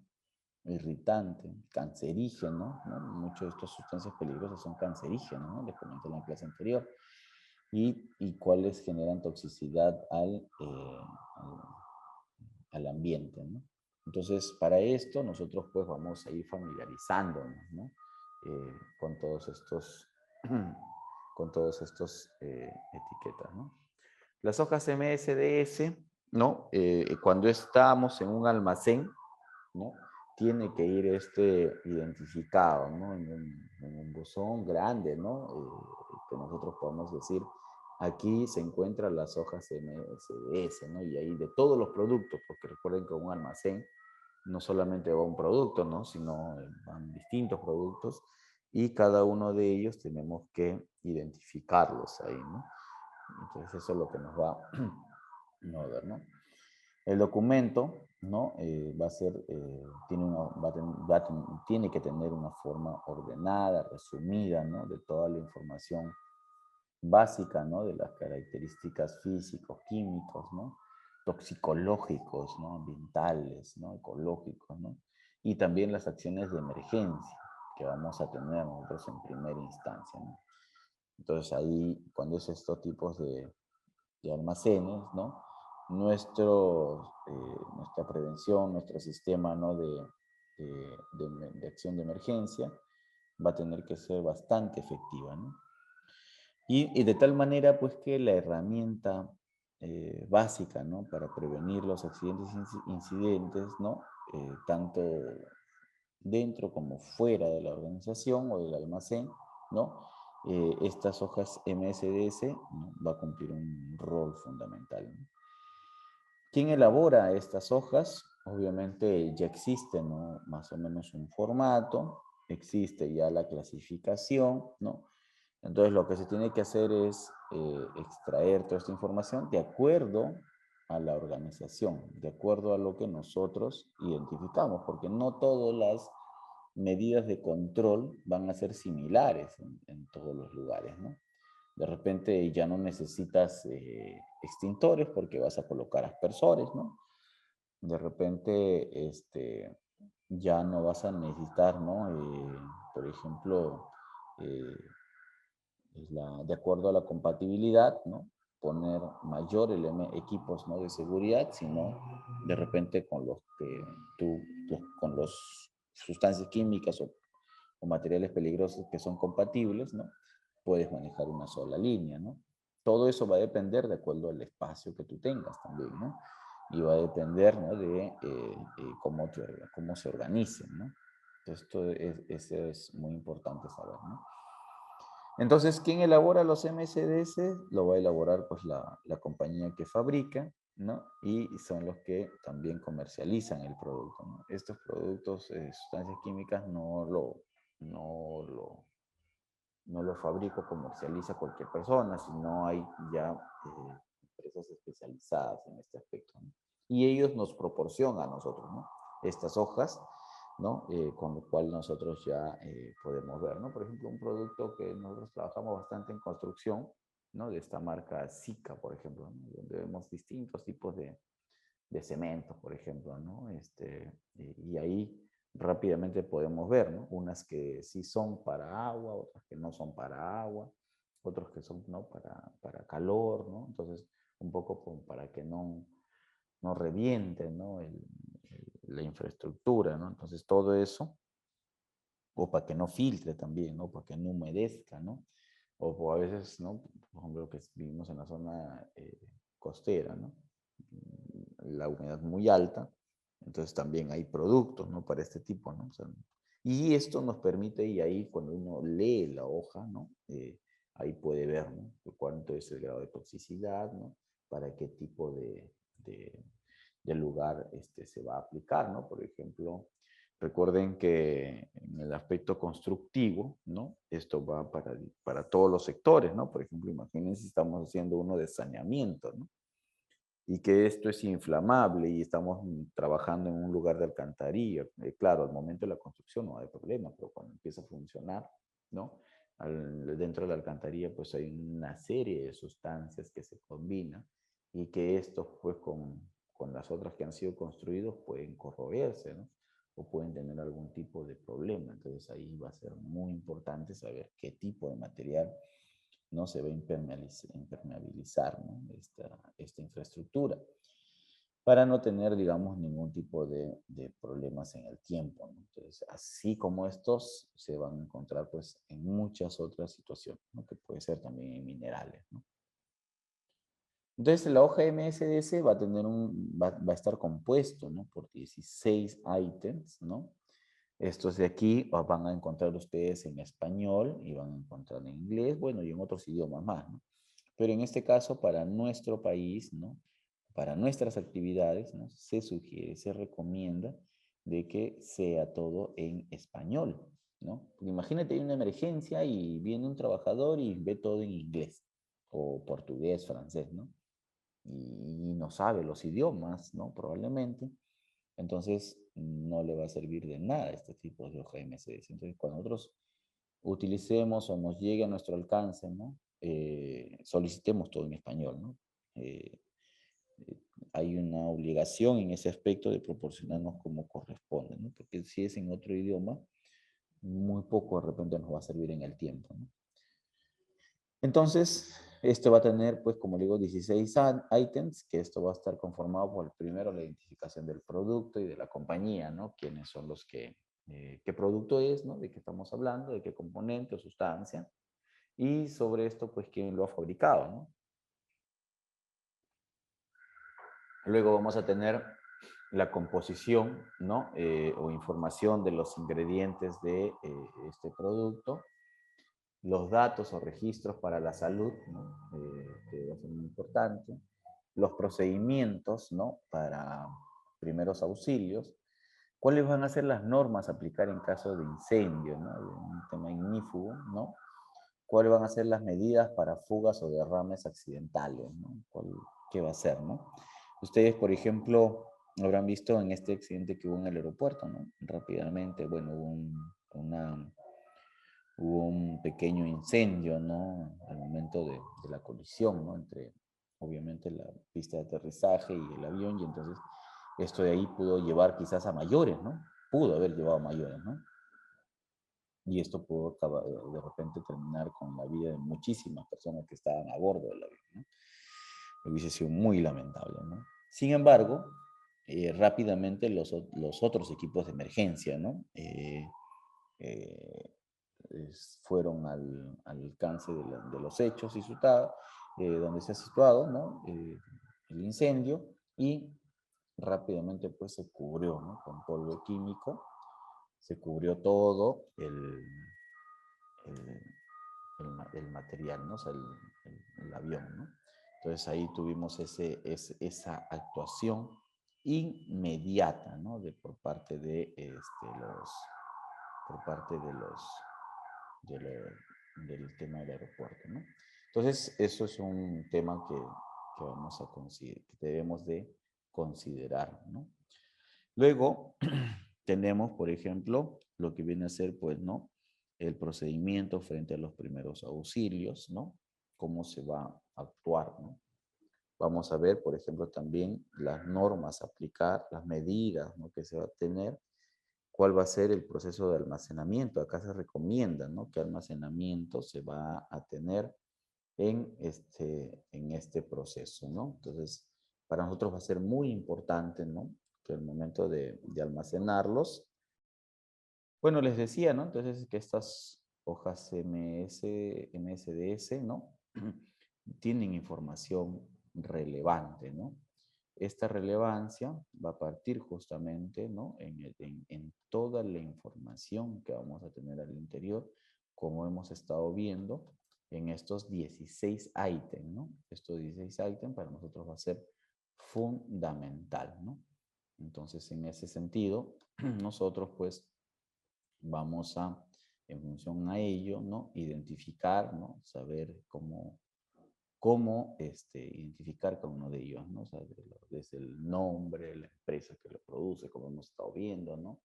irritante, cancerígeno, ¿no? Muchas de estas sustancias peligrosas son cancerígenas, ¿no? Les comenté en la clase anterior. Y cuáles generan toxicidad al ambiente, ¿no? Entonces, para esto nosotros pues vamos a ir familiarizándonos, ¿no? Con todos estos, etiquetas, ¿no? Las hojas MSDS, ¿no? Cuando estamos en un almacén, ¿no? Tiene que ir identificado, ¿no? En un buzón grande, ¿no? Que nosotros podemos decir aquí se encuentran las hojas MSDS, ¿no? Y ahí de todos los productos, porque recuerden que un almacén no solamente va un producto, ¿no? Sino van distintos productos y cada uno de ellos tenemos que identificarlos ahí, ¿no? Entonces eso es lo que nos va a ver, ¿no? El documento, ¿no? Va a ser, tiene que tener una forma ordenada, resumida, ¿no? De toda la información básica, ¿no? De las características físicos, químicos, ¿no? Toxicológicos, ¿no? Ambientales, ¿no? Ecológicos, ¿no? Y también las acciones de emergencia que vamos a tener nosotros en primera instancia, ¿no? Entonces ahí, cuando es estos tipos de almacenes, ¿no? Nuestra prevención, nuestro sistema, ¿no? de acción de emergencia va a tener que ser bastante efectiva, ¿no? Y de tal manera, pues, que la herramienta básica, ¿no? Para prevenir los accidentes e incidentes, ¿no? Tanto dentro como fuera de la organización o del almacén, ¿no? Estas hojas MSDS, ¿no? Va a cumplir un rol fundamental, ¿no? ¿Quién elabora estas hojas? Obviamente ya existe, ¿no? Más o menos un formato, existe ya la clasificación, ¿no? Entonces lo que se tiene que hacer es extraer toda esta información de acuerdo a la organización, de acuerdo a lo que nosotros identificamos, porque no todas las medidas de control van a ser similares en todos los lugares, ¿no? De repente ya no necesitas extintores porque vas a colocar aspersores, ¿no? De repente ya no vas a necesitar, ¿no? Por ejemplo, eh, de acuerdo a la compatibilidad, ¿no? Poner mayor equipos, ¿no? De seguridad, sino de repente con los que con los sustancias químicas o materiales peligrosos que son compatibles, ¿no? Puedes manejar una sola línea, ¿no? Todo eso va a depender de acuerdo al espacio que tú tengas también, ¿no? Y va a depender, ¿no? De cómo se organicen, ¿no? Entonces, eso es muy importante saber, ¿no? Entonces, ¿quién elabora los MSDS? Lo va a elaborar pues la compañía que fabrica, ¿no? Y son los que también comercializan el producto, ¿no? Estos productos, sustancias químicas, no lo fabrica o comercializa cualquier persona, sino hay ya empresas especializadas en este aspecto, ¿no? Y ellos nos proporcionan a nosotros, ¿no? Estas hojas, ¿no? Con lo cual nosotros ya podemos ver, ¿no? Por ejemplo, un producto que nosotros trabajamos bastante en construcción, ¿no? De esta marca Sika, por ejemplo, ¿no? Donde vemos distintos tipos de cementos, por ejemplo, ¿no? Y ahí rápidamente podemos ver, ¿no? Unas que sí son para agua, otras que no son para agua, otros que son, ¿no? para calor, ¿no? Entonces, un poco para que no revienten, ¿no? La infraestructura, ¿no? Entonces, todo eso, o para que no filtre también, ¿no? Para que no humedezca, ¿no? O a veces, ¿no? Por ejemplo, que vivimos en la zona costera, ¿no? La humedad muy alta, entonces también hay productos, ¿no? Para este tipo, ¿no? O sea, y esto nos permite, y ahí cuando uno lee la hoja, ¿no? Ahí puede ver, ¿no? Cuánto es el grado de toxicidad, ¿no? Para qué tipo de lugar se va a aplicar, ¿no? Por ejemplo, recuerden que en el aspecto constructivo, ¿no? Esto va para todos los sectores, ¿no? Por ejemplo, imagínense si estamos haciendo uno de saneamiento, ¿no? Y que esto es inflamable y estamos trabajando en un lugar de alcantarilla. Claro, al momento de la construcción no hay problema, pero cuando empieza a funcionar, ¿no? Dentro de la alcantarilla pues hay una serie de sustancias que se combinan y que estos pues con las otras que han sido construidos pueden corroerse, ¿no? O pueden tener algún tipo de problema. Entonces ahí va a ser muy importante saber qué tipo de material no se va a impermeabilizar, ¿no? esta infraestructura para no tener, digamos, ningún tipo de problemas en el tiempo, ¿no? Entonces, así como estos, se van a encontrar, pues, en muchas otras situaciones, ¿no? Que puede ser también en minerales, ¿no? Entonces, la hoja MSDS va a estar compuesto, ¿no? Por 16 ítems, ¿no? Estos de aquí van a encontrar ustedes en español y van a encontrar en inglés, bueno, y en otros idiomas más, ¿no? Pero en este caso, para nuestro país, ¿no? Para nuestras actividades, ¿no? Se sugiere, se recomienda de que sea todo en español, ¿no? Porque imagínate, hay una emergencia y viene un trabajador y ve todo en inglés, o portugués, francés, ¿no? Y no sabe los idiomas, ¿no? Probablemente. Entonces, no le va a servir de nada este tipo de hoja MSDS. Entonces, cuando nosotros utilicemos o nos llegue a nuestro alcance, ¿no? Solicitemos todo en español, ¿no? Eh, Hay una obligación en ese aspecto de proporcionarnos como corresponde, ¿no? Porque si es en otro idioma, muy poco de repente nos va a servir en el tiempo, ¿no? Entonces, esto va a tener, pues, como digo, 16 ítems, que esto va a estar conformado por, primero, la identificación del producto y de la compañía, ¿no? Quiénes son los que, qué producto es, ¿no? De qué estamos hablando, de qué componente o sustancia. Y sobre esto, pues, quién lo ha fabricado, ¿no? Luego vamos a tener la composición, ¿no? O información de los ingredientes de este producto, los datos o registros para la salud, ¿no? Que va a ser muy importante, los procedimientos, ¿no? Para primeros auxilios, cuáles van a ser las normas a aplicar en caso de incendio, ¿no? De un tema ignífugo, ¿no? Cuáles van a ser las medidas para fugas o derrames accidentales, ¿no? ¿Qué va a ser, ¿no? Ustedes, por ejemplo, habrán visto en este accidente que hubo en el aeropuerto, ¿no? Rápidamente, bueno, hubo un pequeño incendio, ¿no? Al momento de la colisión, ¿no? Entre, obviamente, la pista de aterrizaje y el avión, y entonces esto de ahí pudo llevar quizás a mayores, ¿no? Pudo haber llevado a mayores, ¿no? Y esto pudo de repente terminar con la vida de muchísimas personas que estaban a bordo del avión, ¿no? Hubiese sido muy lamentable, ¿no? Sin embargo, rápidamente los otros equipos de emergencia, ¿no? Eh, Fueron al alcance de los hechos y donde se ha situado, ¿no? El incendio, y rápidamente pues se cubrió, ¿no? Con polvo químico, se cubrió todo el, el material, ¿no? O sea, el avión, ¿no? Entonces ahí tuvimos esa actuación inmediata, ¿no? Por parte de por parte de del tema del aeropuerto, ¿no? Entonces, eso es un tema que vamos a que debemos de considerar, ¿no? Luego, tenemos, por ejemplo, lo que viene a ser, pues, ¿no? El procedimiento frente a los primeros auxilios, ¿no? Cómo se va a actuar, ¿no? Vamos a ver, por ejemplo, también las normas a aplicar, las medidas, ¿no? Que se va a tener, cuál va a ser el proceso de almacenamiento. Acá se recomienda, ¿no? Qué almacenamiento se va a tener en este proceso, ¿no? Entonces, para nosotros va a ser muy importante, ¿no? Que el momento de almacenarlos, bueno, les decía, ¿no? Entonces, que estas hojas MSDS, ¿no? Tienen información relevante, ¿no? Esta relevancia va a partir justamente, ¿no? En toda la información que vamos a tener al interior, como hemos estado viendo en estos 16 ítems, ¿no? Estos 16 ítems para nosotros va a ser fundamental, ¿no? Entonces, en ese sentido, nosotros pues vamos a, en función a ello, ¿no? Identificar, ¿no? Saber cómo identificar cada uno de ellos, ¿no? O sea, desde el nombre, la empresa que lo produce, como hemos estado viendo, ¿no?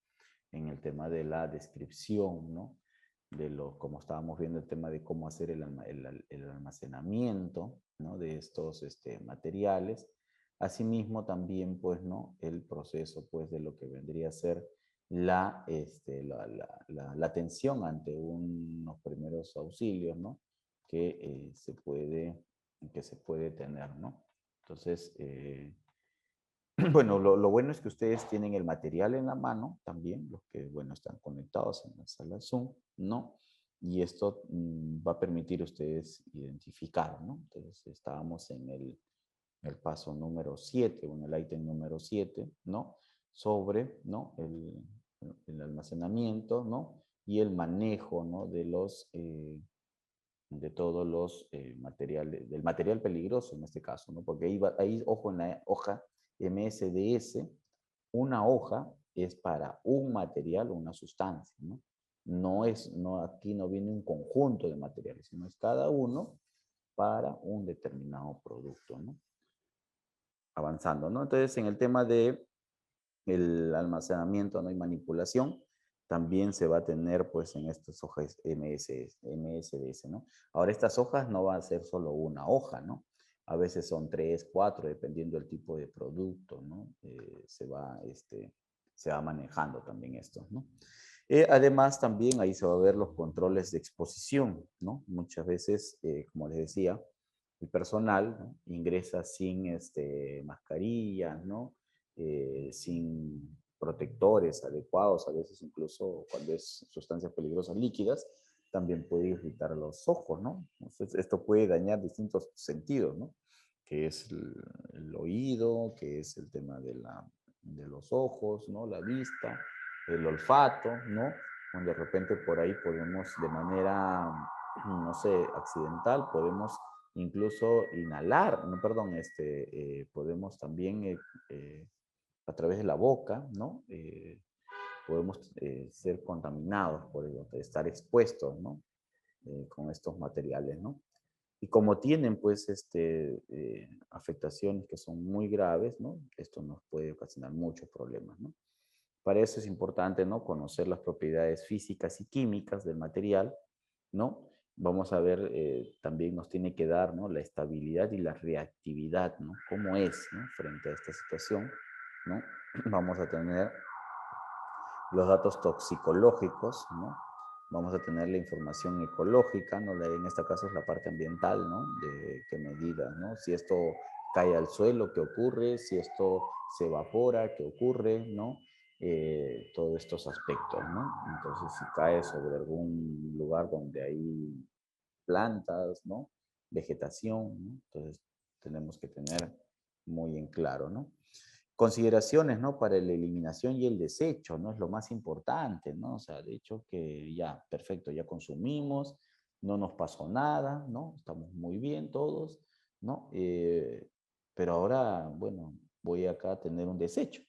En el tema de la descripción, ¿no? Como estábamos viendo, el tema de cómo hacer el almacenamiento, ¿no? De estos materiales. Asimismo, también, pues, ¿no? El proceso, pues, de lo que vendría a ser la atención ante unos primeros auxilios, ¿no? Que se puede tener, ¿no? Entonces, bueno, lo bueno es que ustedes tienen el material en la mano también, los que, bueno, están conectados en la sala Zoom, ¿no? Y esto va a permitir a ustedes identificar, ¿no? Entonces, estábamos en el paso número 7, o en el ítem número 7, ¿no? Sobre, ¿no? El almacenamiento, ¿no? Y el manejo, ¿no? De de todos los materiales, del material peligroso en este caso, ¿no? Porque ahí, ojo, en la hoja MSDS, una hoja es para un material o una sustancia, ¿no? Aquí no viene un conjunto de materiales, sino es cada uno para un determinado producto, ¿no? Avanzando, ¿no? Entonces, en el tema de el almacenamiento, ¿no? Y manipulación, también se va a tener, pues, en estas hojas MSDS, ¿no? Ahora, estas hojas no van a ser solo una hoja, ¿no? A veces son 3, 4, dependiendo del tipo de producto, ¿no? Se va manejando también esto, ¿no? Además, también ahí se va a ver los controles de exposición, ¿no? Muchas veces, como les decía, el personal, ¿no? Ingresa sin mascarilla, ¿no? Sin protectores adecuados, a veces incluso cuando es sustancias peligrosas líquidas, también puede irritar los ojos, ¿no? Entonces, esto puede dañar distintos sentidos, ¿no? Que es el oído, que es el tema de los ojos, ¿no? La vista, el olfato, ¿no? Donde de repente por ahí podemos de manera, no sé, accidental, podemos incluso inhalar, no, perdón, podemos también a través de la boca, ¿no? Podemos ser contaminados por estar expuestos, ¿no? Con estos materiales, ¿no? Y como tienen, pues, afectaciones que son muy graves, ¿no? Esto nos puede ocasionar muchos problemas, ¿no? Para eso es importante, ¿no? Conocer las propiedades físicas y químicas del material, ¿no? Vamos a ver, también nos tiene que dar, ¿no? La estabilidad y la reactividad, ¿no? ¿Cómo es, ¿no? Frente a esta situación, ¿no? Vamos a tener los datos toxicológicos, ¿no? Vamos a tener la información ecológica, ¿no? En este caso es la parte ambiental, ¿no? De qué medida, ¿no? Si esto cae al suelo, ¿qué ocurre? Si esto se evapora, ¿qué ocurre? ¿No? Todos estos aspectos, ¿no? Entonces, si cae sobre algún lugar donde hay plantas, ¿no? Vegetación, ¿no? Entonces, tenemos que tener muy en claro, ¿no? Consideraciones, ¿no? Para la eliminación y el desecho, ¿no? Es lo más importante, ¿no? O sea, de hecho que ya, perfecto, ya consumimos, no nos pasó nada, ¿no? Estamos muy bien todos, ¿no? Pero ahora, bueno, voy acá a tener un desecho.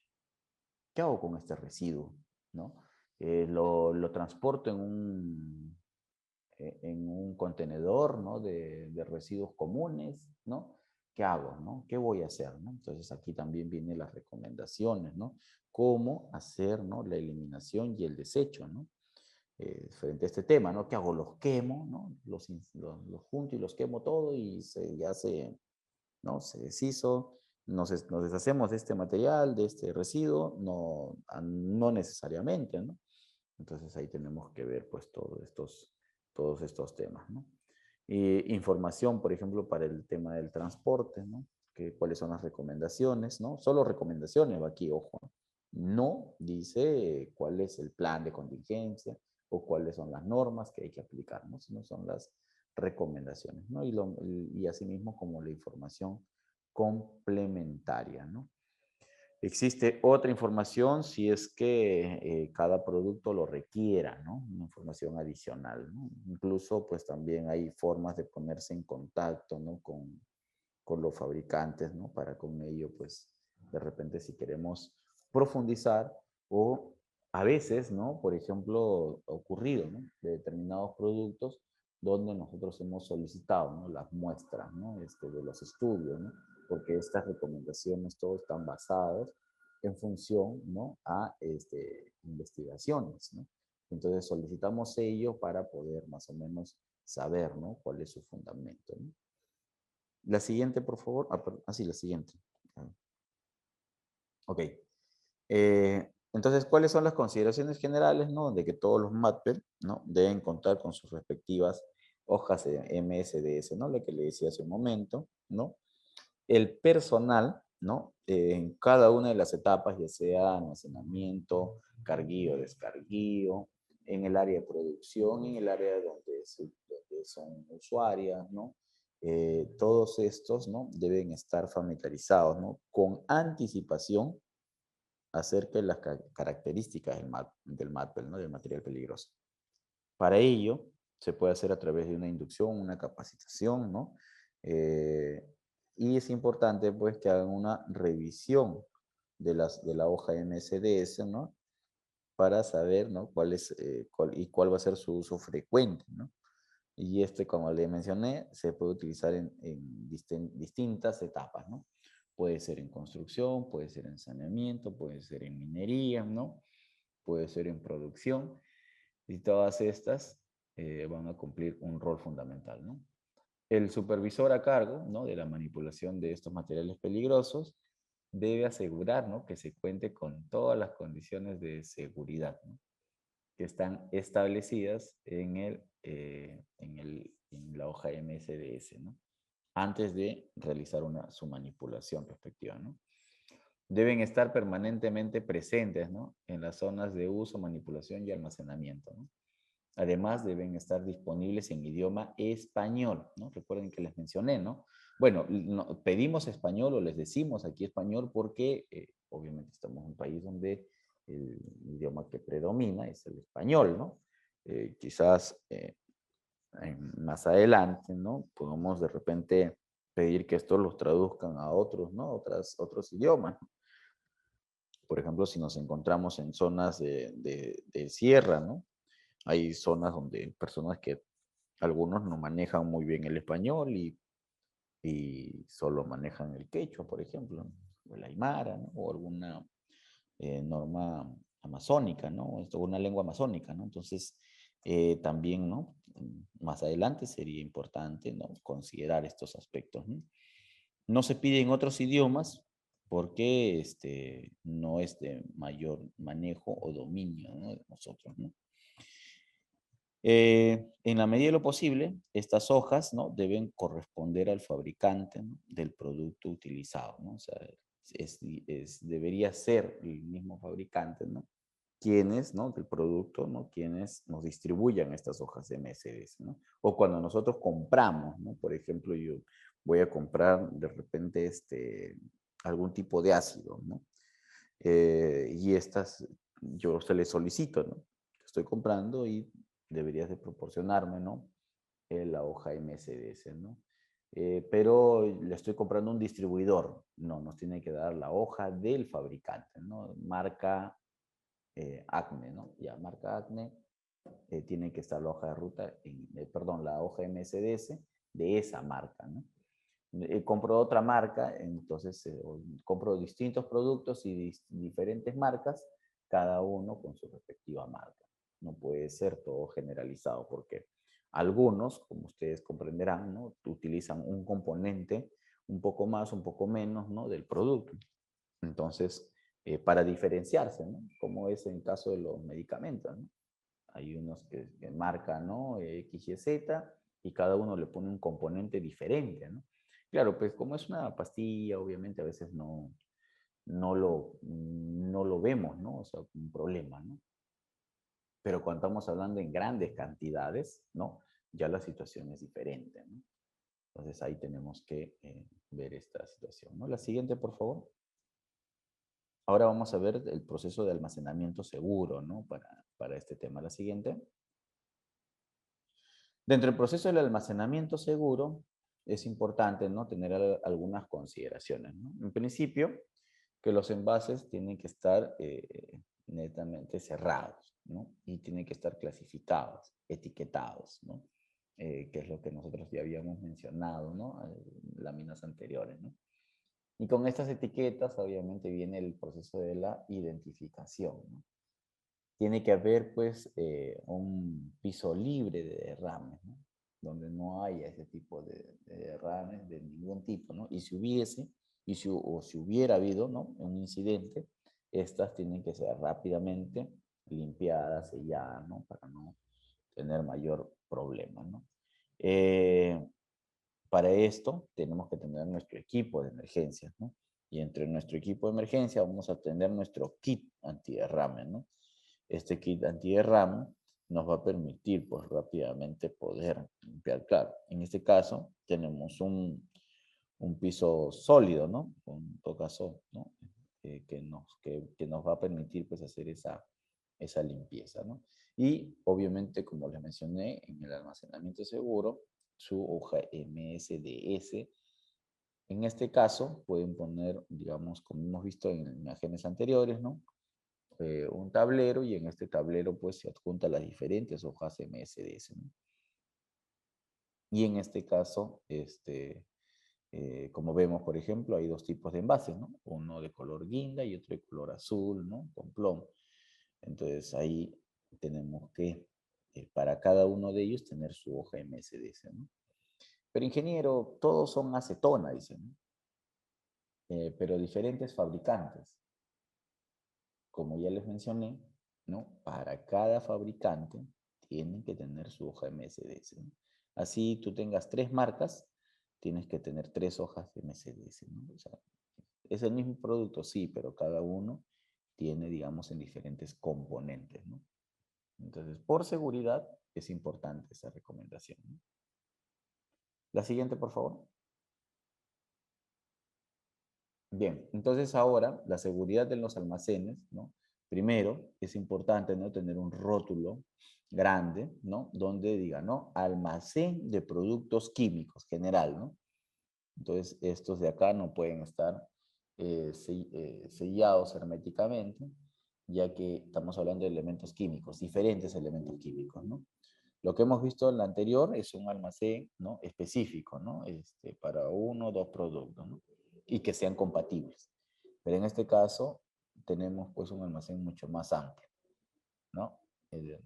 ¿Qué hago con este residuo? ¿No? Lo transporto en un contenedor, ¿no? De residuos comunes, ¿no? ¿Qué hago, no? ¿Qué voy a hacer, no? Entonces aquí también vienen las recomendaciones, ¿no? Cómo hacer, ¿no? La eliminación y el desecho, ¿no? Frente a este tema, ¿no? ¿Qué hago? Los quemo, ¿no? Los junto y los quemo todo y ¿no? Se deshizo, nos deshacemos de este material, de este residuo, no, no necesariamente, ¿no? Entonces ahí tenemos que ver pues todos estos temas, ¿no? Información, por ejemplo, para el tema del transporte, ¿no? ¿Cuáles son las recomendaciones, ¿no? Solo recomendaciones va aquí, ojo. No dice cuál es el plan de contingencia o cuáles son las normas que hay que aplicar, ¿no? Sino son las recomendaciones, ¿no? Y asimismo como la información complementaria, ¿no? Existe otra información si es que cada producto lo requiera, ¿no? Una información adicional, ¿no? Incluso, pues también hay formas de ponerse en contacto, ¿no? Con los fabricantes, ¿no? Para con ello, pues, de repente si queremos profundizar o a veces, ¿no? Por ejemplo, ha ocurrido, ¿no? De determinados productos donde nosotros hemos solicitado, ¿no? Las muestras, ¿no? De los estudios, ¿no? Porque estas recomendaciones todas están basadas en función, ¿no? A investigaciones, ¿no? Entonces solicitamos ello para poder más o menos saber, ¿no? Cuál es su fundamento, ¿no? La siguiente, por favor. Sí, la siguiente. Ok. Entonces, ¿cuáles son las consideraciones generales, no? De que todos los MATPER, ¿no? Deben contar con sus respectivas hojas de MSDS, ¿no? Lo que le decía hace un momento, ¿no? El personal, ¿no? En cada una de las etapas, ya sea almacenamiento, carguío, descarguío, en el área de producción, en el área donde son usuarias, ¿no? Todos estos, ¿no? Deben estar familiarizados, ¿no? Con anticipación acerca de las características del MATPEL, ¿no? Del material peligroso. Para ello, Se puede hacer a través de una inducción, una capacitación, ¿no? Y es importante, pues, que hagan una revisión de la hoja MSDS, ¿no? Para saber, ¿no? Cuál va a ser su uso frecuente, ¿no? Y como le mencioné, se puede utilizar en distintas etapas, ¿no? Puede ser en construcción, puede ser en saneamiento, puede ser en minería, ¿no? Puede ser en producción. Y todas estas van a cumplir un rol fundamental, ¿no? El supervisor a cargo, ¿no?, de la manipulación de estos materiales peligrosos debe asegurar, ¿no?, que se cuente con todas las condiciones de seguridad, ¿no?, que están establecidas en la hoja MSDS, ¿no?, antes de realizar su manipulación respectiva, ¿no? Deben estar permanentemente presentes, ¿no?, en las zonas de uso, manipulación y almacenamiento, ¿no? Además, deben estar disponibles en idioma español, ¿no? Recuerden que les mencioné, ¿no? Bueno, pedimos español o les decimos aquí español porque obviamente estamos en un país donde el idioma que predomina es el español, ¿no? Quizás más adelante, ¿no? Podemos de repente pedir que estos los traduzcan a otros, ¿no? Otros idiomas. Por ejemplo, si nos encontramos en zonas de sierra, ¿no? Hay zonas donde personas que algunos no manejan muy bien el español y solo manejan el quechua, por ejemplo, o el aymara, ¿no? O alguna norma amazónica, ¿no? Una lengua amazónica, ¿no? Entonces, también, ¿no? Más adelante sería importante, ¿no?, considerar estos aspectos, ¿no? No se pide en otros idiomas porque no es de mayor manejo o dominio, ¿no?, de nosotros, ¿no? En la medida de lo posible, estas hojas, ¿no?, deben corresponder al fabricante, ¿no?, del producto utilizado, ¿no? O sea, debería ser el mismo fabricante, ¿no?, quienes, ¿no?, del producto, ¿no?, quienes nos distribuyan estas hojas de MSDS, ¿no? O cuando nosotros compramos, ¿no? Por ejemplo, yo voy a comprar de repente algún tipo de ácido, ¿no? Y yo se les solicito, ¿no? Estoy comprando y deberías de proporcionarme, ¿no?, la hoja MSDS, ¿no? Pero le estoy comprando un distribuidor. No, nos tiene que dar la hoja del fabricante, ¿no? Marca Acme, ¿no? Ya, marca Acme, tiene que estar la hoja de ruta, perdón, la hoja MSDS de esa marca, ¿no? Compro otra marca, entonces compro distintos productos y diferentes marcas, cada uno con su respectiva marca. No puede ser todo generalizado porque algunos, como ustedes comprenderán, ¿no?, utilizan un componente un poco más, un poco menos, ¿no?, del producto. Entonces, para diferenciarse, ¿no?, como es en el caso de los medicamentos, ¿no? Hay unos que marcan, ¿no?, X, Y, Z, y cada uno le pone un componente diferente, ¿no? Claro, pues como es una pastilla, obviamente a veces no lo vemos, ¿no? O sea, un problema, ¿no? Pero cuando estamos hablando en grandes cantidades, ¿no?, ya la situación es diferente, ¿no? Entonces ahí tenemos que ver esta situación, ¿no? La siguiente, por favor. Ahora vamos a ver el proceso de almacenamiento seguro, ¿no?, para este tema. La siguiente. Dentro del proceso del almacenamiento seguro, es importante, ¿no?, tener algunas consideraciones, ¿no? En principio, que los envases tienen que estar netamente cerrados, ¿no? Y tienen que estar clasificados, etiquetados, ¿no? Que es lo que nosotros ya habíamos mencionado, ¿no?, en láminas anteriores, ¿no? Y con estas etiquetas, obviamente, viene el proceso de la identificación, ¿no? Tiene que haber, pues, un piso libre de derrames, ¿no?, donde no haya ese tipo de derrames de ningún tipo, ¿no? Y si hubiese, o si hubiera habido, ¿no?, un incidente, estas tienen que ser rápidamente limpiadas, selladas, ¿no?, para no tener mayor problema, ¿no? Para esto tenemos que tener nuestro equipo de emergencias, ¿no? Y entre nuestro equipo de emergencia vamos a tener nuestro kit antiderrame, ¿no? Este kit antiderrame nos va a permitir, pues, rápidamente poder limpiar. Claro, en este caso tenemos un piso sólido, ¿no? En todo caso, ¿no?, que nos va a permitir, pues, hacer esa limpieza, ¿no? Y obviamente, como les mencioné, en el almacenamiento seguro, su hoja MSDS. En este caso, pueden poner, digamos, como hemos visto en imágenes anteriores, ¿no? Un tablero, y en este tablero pues se adjunta las diferentes hojas MSDS, ¿no? Y en este caso, como vemos, por ejemplo, hay dos tipos de envases, ¿no? Uno de color guinda y otro de color azul, ¿no? Con plomo. Entonces ahí tenemos que, para cada uno de ellos, tener su hoja MSDS, ¿no? Pero ingeniero, todos son acetona, dicen, ¿no? Pero diferentes fabricantes. Como ya les mencioné, ¿no? Para cada fabricante tienen que tener su hoja MSDS, ¿no? Así tú tengas 3 marcas, tienes que tener 3 hojas de MSDS, ¿no? O sea, es el mismo producto, sí, pero cada uno tiene, digamos, en diferentes componentes, ¿no? Entonces, por seguridad, es importante esa recomendación, ¿no? La siguiente, por favor. Bien, entonces ahora la seguridad de los almacenes, ¿no? Primero, es importante, ¿no? Tener un rótulo grande, ¿no? Donde diga, ¿no? Almacén de productos químicos, general, ¿no? Entonces, estos de acá no pueden estar sellados herméticamente, ya que estamos hablando de elementos químicos, diferentes elementos químicos, ¿no? Lo que hemos visto en la anterior es un almacén, ¿no? Específico, ¿no? Para uno o dos productos, ¿no? Y que sean compatibles. Pero en este caso tenemos pues un almacén mucho más amplio, ¿no?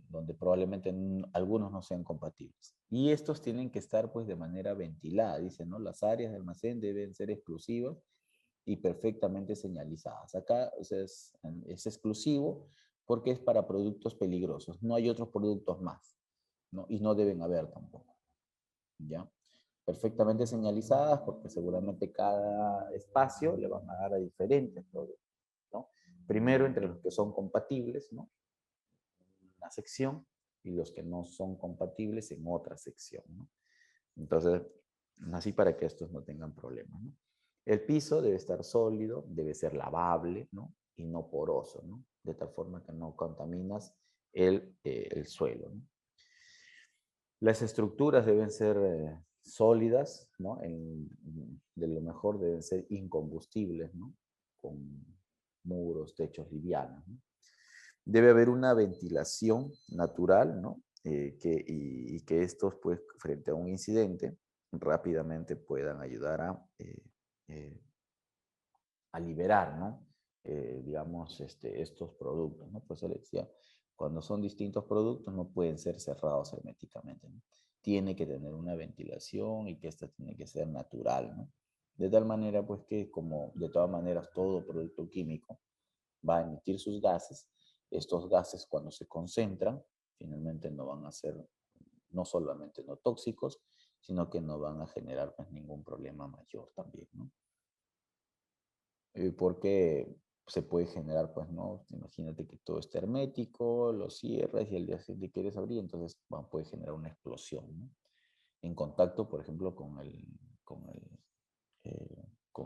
Donde probablemente algunos no sean compatibles. Y estos tienen que estar pues de manera ventilada, dice, ¿no? Las áreas de almacén deben ser exclusivas y perfectamente señalizadas. Acá, o sea, es exclusivo porque es para productos peligrosos. No hay otros productos más, ¿no? Y no deben haber tampoco, ¿ya? Perfectamente señalizadas porque seguramente cada espacio le van a dar a diferentes productos, ¿no? Primero entre los que son compatibles, ¿no? Una sección, y los que no son compatibles en otra sección, ¿no? Entonces, así para que estos no tengan problemas, ¿no? El piso debe estar sólido, debe ser lavable, ¿no? Y no poroso, ¿no? De tal forma que no contaminas el suelo, ¿no? Las estructuras deben ser sólidas, ¿no? De lo mejor deben ser incombustibles, ¿no? Con muros, techos livianos, ¿no? Debe haber una ventilación natural, ¿no? Y que estos, pues, frente a un incidente, rápidamente puedan ayudar eh, a liberar, ¿no? Digamos, estos productos, ¿no? Pues se le decía, cuando son distintos productos no pueden ser cerrados herméticamente, ¿no? Tiene que tener una ventilación y que esta tiene que ser natural, ¿no? De tal manera, pues, que como de todas maneras todo producto químico va a emitir sus gases, estos gases cuando se concentran, finalmente no van a ser no solamente no tóxicos, sino que no van a generar pues, ningún problema mayor también, ¿no? Porque se puede generar, pues, ¿no? Imagínate que todo está hermético, lo cierras y al día siguiente quieres abrir, entonces puede generar una explosión, ¿no? En contacto, por ejemplo, con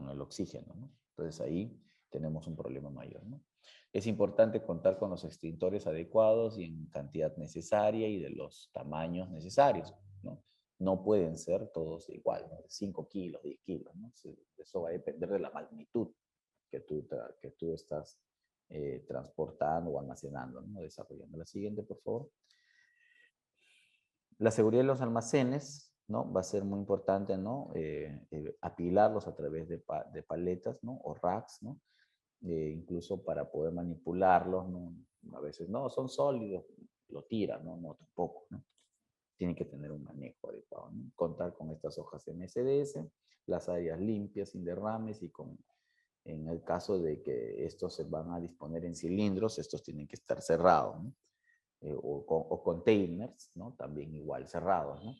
el oxígeno, ¿no? Entonces ahí tenemos un problema mayor, ¿no? Es importante contar con los extintores adecuados y en cantidad necesaria y de los tamaños necesarios, ¿no? No pueden ser todos igual, ¿no? 5 kilos, 10 kilos, ¿no? Eso va a depender de la magnitud que tú estás transportando o almacenando, ¿no? Desarrollando. La siguiente, por favor. La seguridad de los almacenes, ¿no? Va a ser muy importante, ¿no? Apilarlos a través de paletas, ¿no? O racks, ¿no? Incluso para poder manipularlos, ¿no? A veces, no, son sólidos, lo tiran, ¿no? No, tampoco, ¿no? Tiene que tener un manejo adecuado, ¿no? Contar con estas hojas MSDS, las áreas limpias, sin derrames y en el caso de que estos se van a disponer en cilindros, estos tienen que estar cerrados, ¿no? O containers, ¿no? También igual cerrados, ¿no?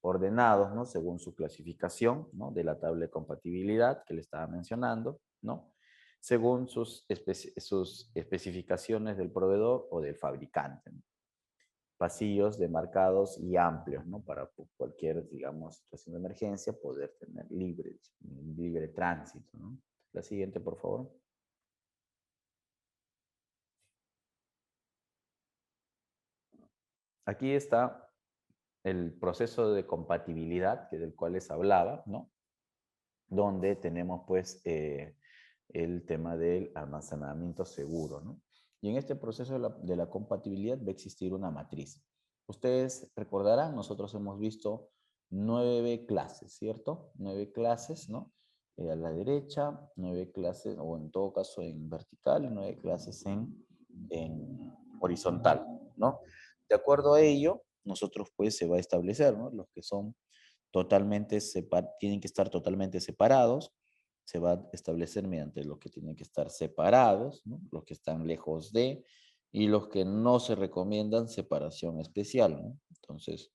Ordenados, ¿no? Según su clasificación, ¿no? De la tabla de compatibilidad que le estaba mencionando, ¿no? Según sus especificaciones del proveedor o del fabricante, ¿no? Pasillos demarcados y amplios, ¿no? Para cualquier, digamos, situación de emergencia poder tener libre tránsito, ¿no? La siguiente, por favor. aquí está el proceso de compatibilidad, que del cual les hablaba, ¿no? Donde tenemos pues el tema del almacenamiento seguro, ¿no? Y en este proceso de la compatibilidad va a existir una matriz. Ustedes recordarán, nosotros hemos visto 9 clases, ¿cierto? 9 clases, ¿no? A la derecha, 9 clases, o en todo caso en vertical, y 9 clases en horizontal, ¿no? De acuerdo a ello, nosotros pues se va a establecer, ¿no? Los que son totalmente tienen que estar totalmente separados, se va a establecer mediante los que tienen que estar separados, ¿no? Los que están lejos de, y los que no se recomiendan separación especial, ¿no? Entonces,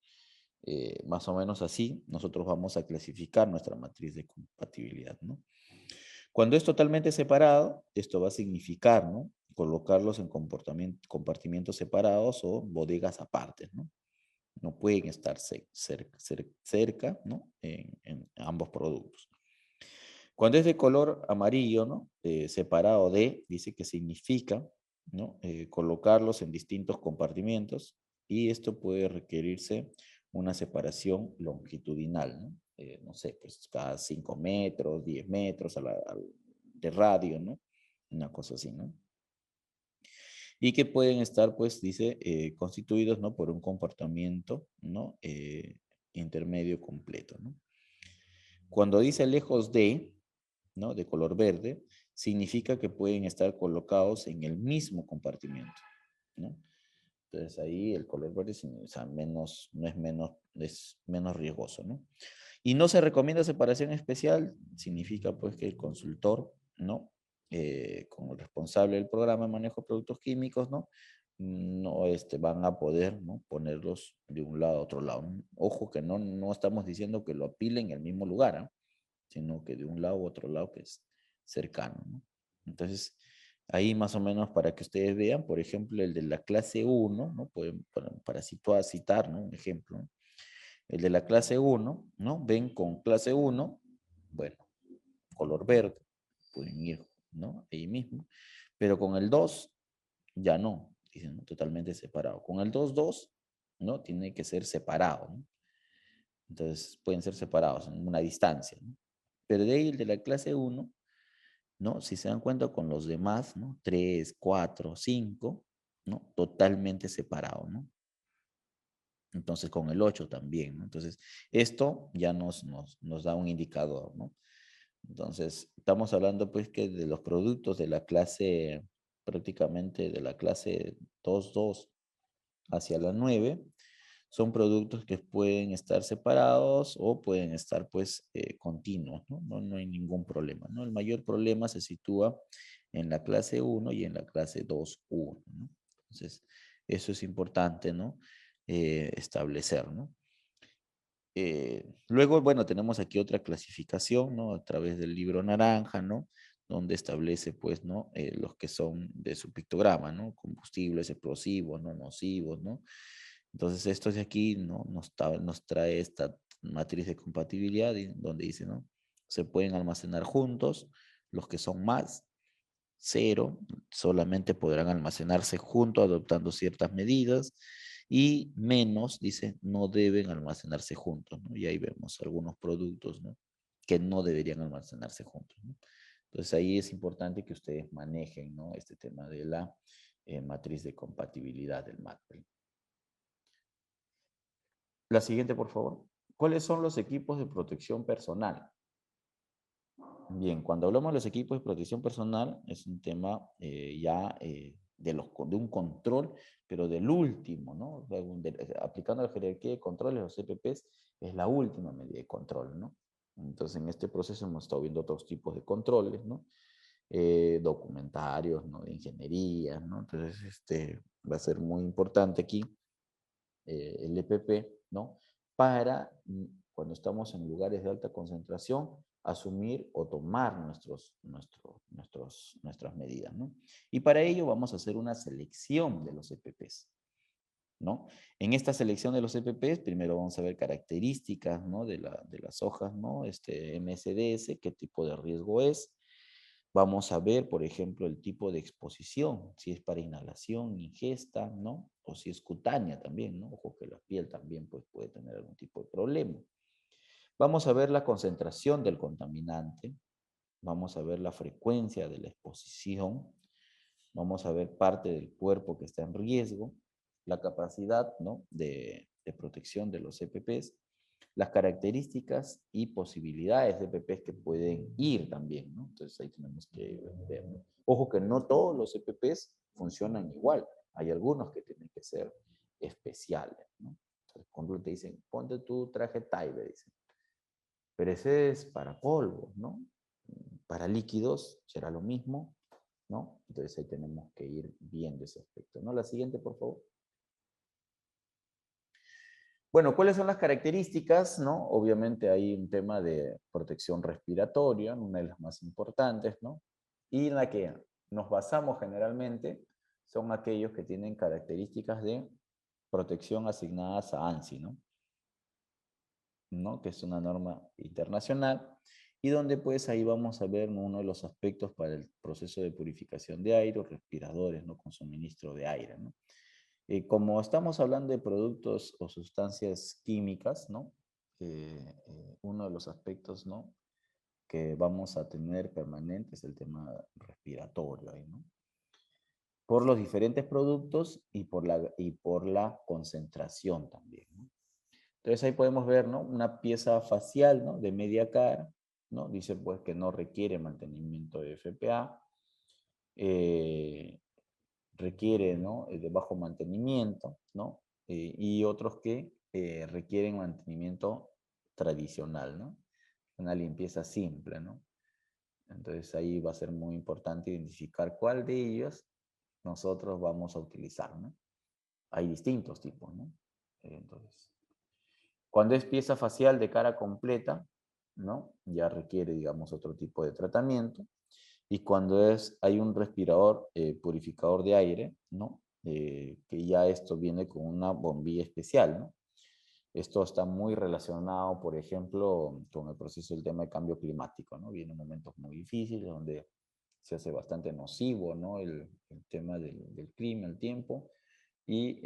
más o menos así, nosotros vamos a clasificar nuestra matriz de compatibilidad, ¿no? Cuando es totalmente separado, esto va a significar, ¿no? Colocarlos en compartimientos separados o bodegas aparte, ¿no? No pueden estar cerca, ¿no? En ambos productos. Cuando es de color amarillo, ¿no? Separado de, dice que significa, ¿no? Colocarlos en distintos compartimientos y esto puede requerirse una separación longitudinal, ¿no? No sé, pues cada 5 metros, 10 metros de radio, ¿no? Una cosa así, ¿no? Y que pueden estar, pues, dice, constituidos, ¿no? Por un comportamiento, ¿no? Intermedio completo, ¿no? Cuando dice lejos de, ¿no? De color verde, significa que pueden estar colocados en el mismo compartimiento, ¿no? Entonces ahí el color verde o sea, es menos riesgoso, ¿no? Y no se recomienda separación especial, significa pues que el consultor, ¿no? Como responsable del programa de manejo de productos químicos, ¿no? No van a poder, ¿no? Ponerlos de un lado a otro lado, ¿no? Ojo que no estamos diciendo que lo apilen en el mismo lugar, ¿eh? Sino que de un lado a otro lado que es cercano, ¿no? Entonces, ahí más o menos para que ustedes vean, por ejemplo, el de la clase 1, ¿no? Para citar, ¿no? Un ejemplo, ¿no? El de la clase 1, ¿no? Ven con clase 1, bueno, color verde, pueden ir, ¿no? Ahí mismo. Pero con el 2, ya no, dicen, ¿no? Totalmente separado. Con el 2, ¿no? Tiene que ser separado, ¿no? Entonces, pueden ser separados en una distancia, ¿no? Pero de ahí el de la clase 1, ¿no? Si se dan cuenta con los demás, ¿no? 3, 4, 5, ¿no? Totalmente separado, ¿no? Entonces con el 8 también, ¿no? Entonces esto ya nos da un indicador, ¿no? Entonces estamos hablando pues que de los productos de la clase, prácticamente de la clase 2 hacia la 9, son productos que pueden estar separados o pueden estar pues continuos, ¿no? No hay ningún problema, ¿no? El mayor problema se sitúa en la clase 1 y en la clase 2.1, ¿no? Entonces, eso es importante, ¿no? Establecer, ¿no? Luego, bueno, tenemos aquí otra clasificación, ¿no? A través del libro naranja, ¿no? Donde establece, pues, ¿no? Los que son de su pictograma, ¿no? Combustibles, explosivos, ¿no? Nocivos, ¿no? Entonces, esto de aquí, ¿no? Nos trae esta matriz de compatibilidad donde dice, ¿no? Se pueden almacenar juntos, los que son más, 0, solamente podrán almacenarse juntos adoptando ciertas medidas, y menos, dice, no deben almacenarse juntos, ¿no? Y ahí vemos algunos productos, ¿no? Que no deberían almacenarse juntos, ¿no? Entonces ahí es importante que ustedes manejen, ¿no? Este tema de la matriz de compatibilidad del MATPRI. La siguiente, por favor. ¿Cuáles son los equipos de protección personal? Bien, cuando hablamos de los equipos de protección personal, es un tema de un control, pero del último, ¿no? Aplicando la jerarquía de controles, los CPPs, es la última medida de control, ¿no? Entonces, en este proceso hemos estado viendo otros tipos de controles, ¿no? Documentarios, ¿no? De ingeniería, ¿no? Entonces, va a ser muy importante aquí el EPP, ¿no? Para cuando estamos en lugares de alta concentración, asumir o tomar nuestras medidas, ¿no? Y para ello vamos a hacer una selección de los EPPs, ¿no? En esta selección de los EPPs, primero vamos a ver características, ¿no? De las hojas, ¿no? MSDS, qué tipo de riesgo es. Vamos a ver, por ejemplo, el tipo de exposición, si es para inhalación, ingesta, ¿no? o si es cutánea también, ¿no? Ojo que la piel también pues, puede tener algún tipo de problema. Vamos a ver la concentración del contaminante, vamos a ver la frecuencia de la exposición, vamos a ver parte del cuerpo que está en riesgo, la capacidad, ¿no? de protección de los EPPs, las características y posibilidades de EPPs que pueden ir también, ¿no? Entonces ahí tenemos que ver, ¿no? Ojo que no todos los EPPs funcionan igual, hay algunos que tienen que ser especiales, ¿no? Entonces, cuando te dicen, ponte tu traje Taibe, dicen, pero ese es para polvos, ¿no? Para líquidos será lo mismo, ¿no? Entonces ahí tenemos que ir viendo ese aspecto, ¿no? La siguiente, por favor. Bueno, ¿cuáles son las características, no? Obviamente hay un tema de protección respiratoria, una de las más importantes, ¿no? Y en la que nos basamos generalmente son aquellos que tienen características de protección asignadas a ANSI, ¿no? Que es una norma internacional, y donde pues ahí vamos a ver, ¿no? Uno de los aspectos para el proceso de purificación de aire, respiradores, ¿no? Con suministro de aire, ¿no? Como estamos hablando de productos o sustancias químicas, ¿no? Uno de los aspectos, ¿no? que vamos a tener permanente es el tema respiratorio, ahí, ¿no? Por los diferentes productos y por la concentración también, ¿no? Entonces ahí podemos ver, ¿no? Una pieza facial, ¿no? De media cara, ¿no? Dice pues que no requiere mantenimiento de FPA, requiere, ¿no? De bajo mantenimiento, ¿no? Y otros que requieren mantenimiento tradicional, ¿no? Una limpieza simple, ¿no? Entonces ahí va a ser muy importante identificar cuál de ellos nosotros vamos a utilizar, ¿no? Hay distintos tipos, ¿no? Entonces, cuando es pieza facial de cara completa, ¿no? Ya requiere, digamos, otro tipo de tratamiento. Y cuando hay un respirador purificador de aire, ¿no? Que ya esto viene con una bombilla especial, ¿no? Esto está muy relacionado, por ejemplo, con el proceso del tema de cambio climático, ¿no? Vienen momentos muy difíciles donde se hace bastante nocivo, ¿no? El tema del clima, el tiempo, y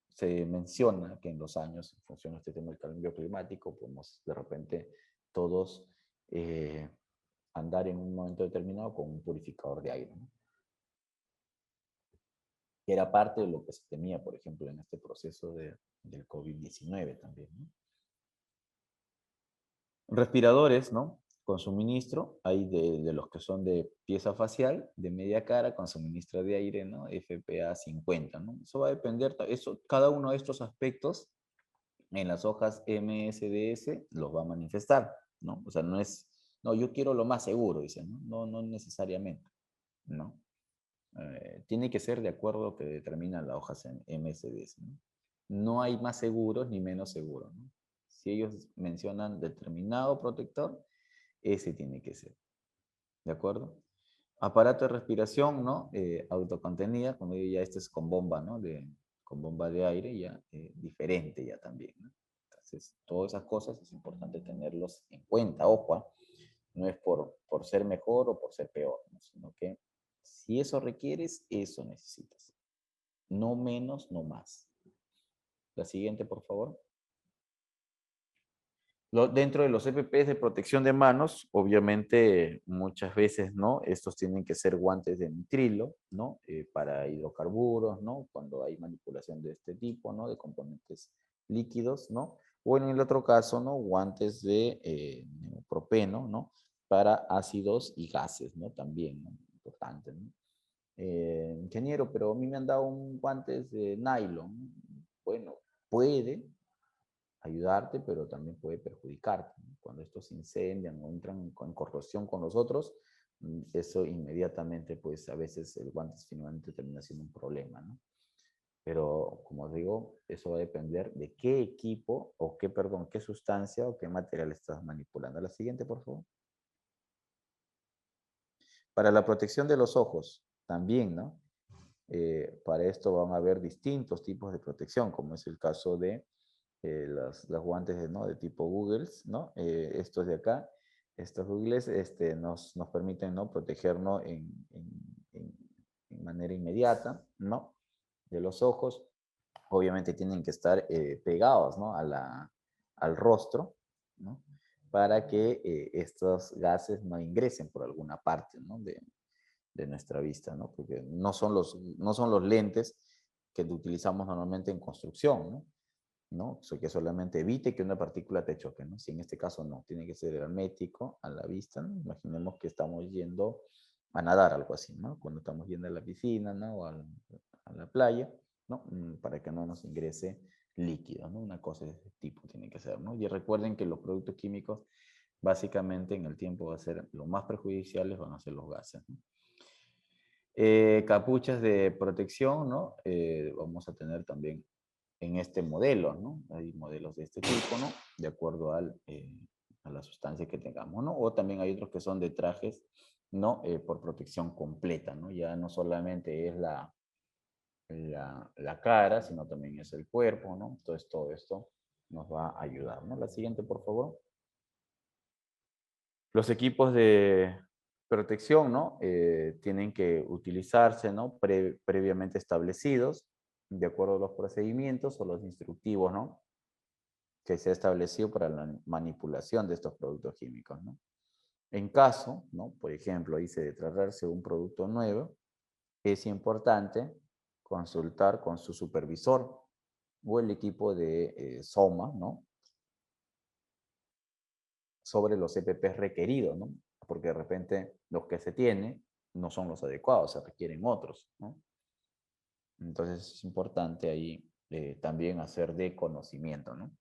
se menciona que en los años, en función de este tema del cambio climático, podemos de repente todos andar en un momento determinado con un purificador de aire, ¿no? Que era parte de lo que se temía, por ejemplo, en este proceso del COVID-19 también, ¿no? Respiradores, ¿no? Con suministro, hay de los que son de pieza facial, de media cara, con suministro de aire, ¿no? FPA 50, ¿no? Eso va a depender, cada uno de estos aspectos en las hojas MSDS los va a manifestar, ¿no? O sea, no es, no, yo quiero lo más seguro, dicen, ¿no? No, no necesariamente, ¿no? Tiene que ser de acuerdo a lo que determinan las hojas en MSDS, ¿no? No hay más seguros ni menos seguros, ¿no? Si ellos mencionan determinado protector, ese tiene que ser, ¿de acuerdo? Aparato de respiración, ¿no? Autocontenida, como digo, ya este es con bomba, ¿no? Con bomba de aire, ya diferente ya también, ¿no? Entonces, todas esas cosas es importante tenerlos en cuenta, ojo, ¿ah? No es por ser mejor o por ser peor, ¿no? Sino que si eso requieres, eso necesitas. No menos, no más. La siguiente, por favor. Dentro de los EPPs de protección de manos, obviamente muchas veces, ¿no? Estos tienen que ser guantes de nitrilo, ¿no? Para hidrocarburos, ¿no? Cuando hay manipulación de este tipo, ¿no? De componentes líquidos, ¿no? O en el otro caso, ¿no? Guantes de neopropeno, ¿no? Para ácidos y gases, ¿no? También, ¿no? Importante, ¿no? Ingeniero, pero a mí me han dado un guantes de nylon. Bueno, puede ayudarte, pero también puede perjudicarte, ¿no? Cuando estos se incendian o entran en corrosión con los otros, eso inmediatamente, pues a veces el guante finalmente termina siendo un problema, ¿no? Pero, como os digo, eso va a depender de qué equipo, o qué, perdón, qué sustancia o qué material estás manipulando. La siguiente, por favor. Para la protección de los ojos, también, ¿no? Para esto van a haber distintos tipos de protección, como es el caso de los guantes de, ¿no? de tipo Googles, ¿no? Estos de acá, estos Googles nos permiten, ¿no? protegernos en manera inmediata, ¿no? de los ojos, obviamente tienen que estar pegados, ¿no? al rostro, ¿no? Para que estos gases no ingresen por alguna parte, ¿no? de nuestra vista, ¿no? Porque no son los lentes que utilizamos normalmente en construcción, ¿no? ¿No? Que solamente evite que una partícula te choque, ¿no? Si en este caso no, tiene que ser hermético a la vista, ¿no? Imaginemos que estamos yendo a nadar, algo así, ¿no? Cuando estamos yendo a la piscina, ¿no? O a la playa, ¿no? Para que no nos ingrese líquido, ¿no? Una cosa de ese tipo tiene que ser, ¿no? Y recuerden que los productos químicos, básicamente en el tiempo va a ser, lo más perjudiciales van a ser los gases, ¿no? Capuchas de protección, ¿no? Vamos a tener también en este modelo, ¿no? Hay modelos de este tipo, ¿no? De acuerdo a la sustancia que tengamos, ¿no? O también hay otros que son de trajes, ¿no? Por protección completa, ¿no? Ya no solamente es la cara, sino también es el cuerpo, ¿no? Entonces todo esto nos va a ayudar, ¿no? La siguiente, por favor. Los equipos de protección, ¿no? Tienen que utilizarse, ¿no? Previamente establecidos, de acuerdo a los procedimientos o los instructivos, ¿no? Que se ha establecido para la manipulación de estos productos químicos, ¿no? En caso, ¿no? Por ejemplo, dice de tratarse de un producto nuevo, es importante consultar con su supervisor o el equipo de SOMA, ¿no? Sobre los EPPs requeridos, ¿no? Porque de repente los que se tienen no son los adecuados, se requieren otros, ¿no? Entonces es importante ahí también hacer de conocimiento, ¿no?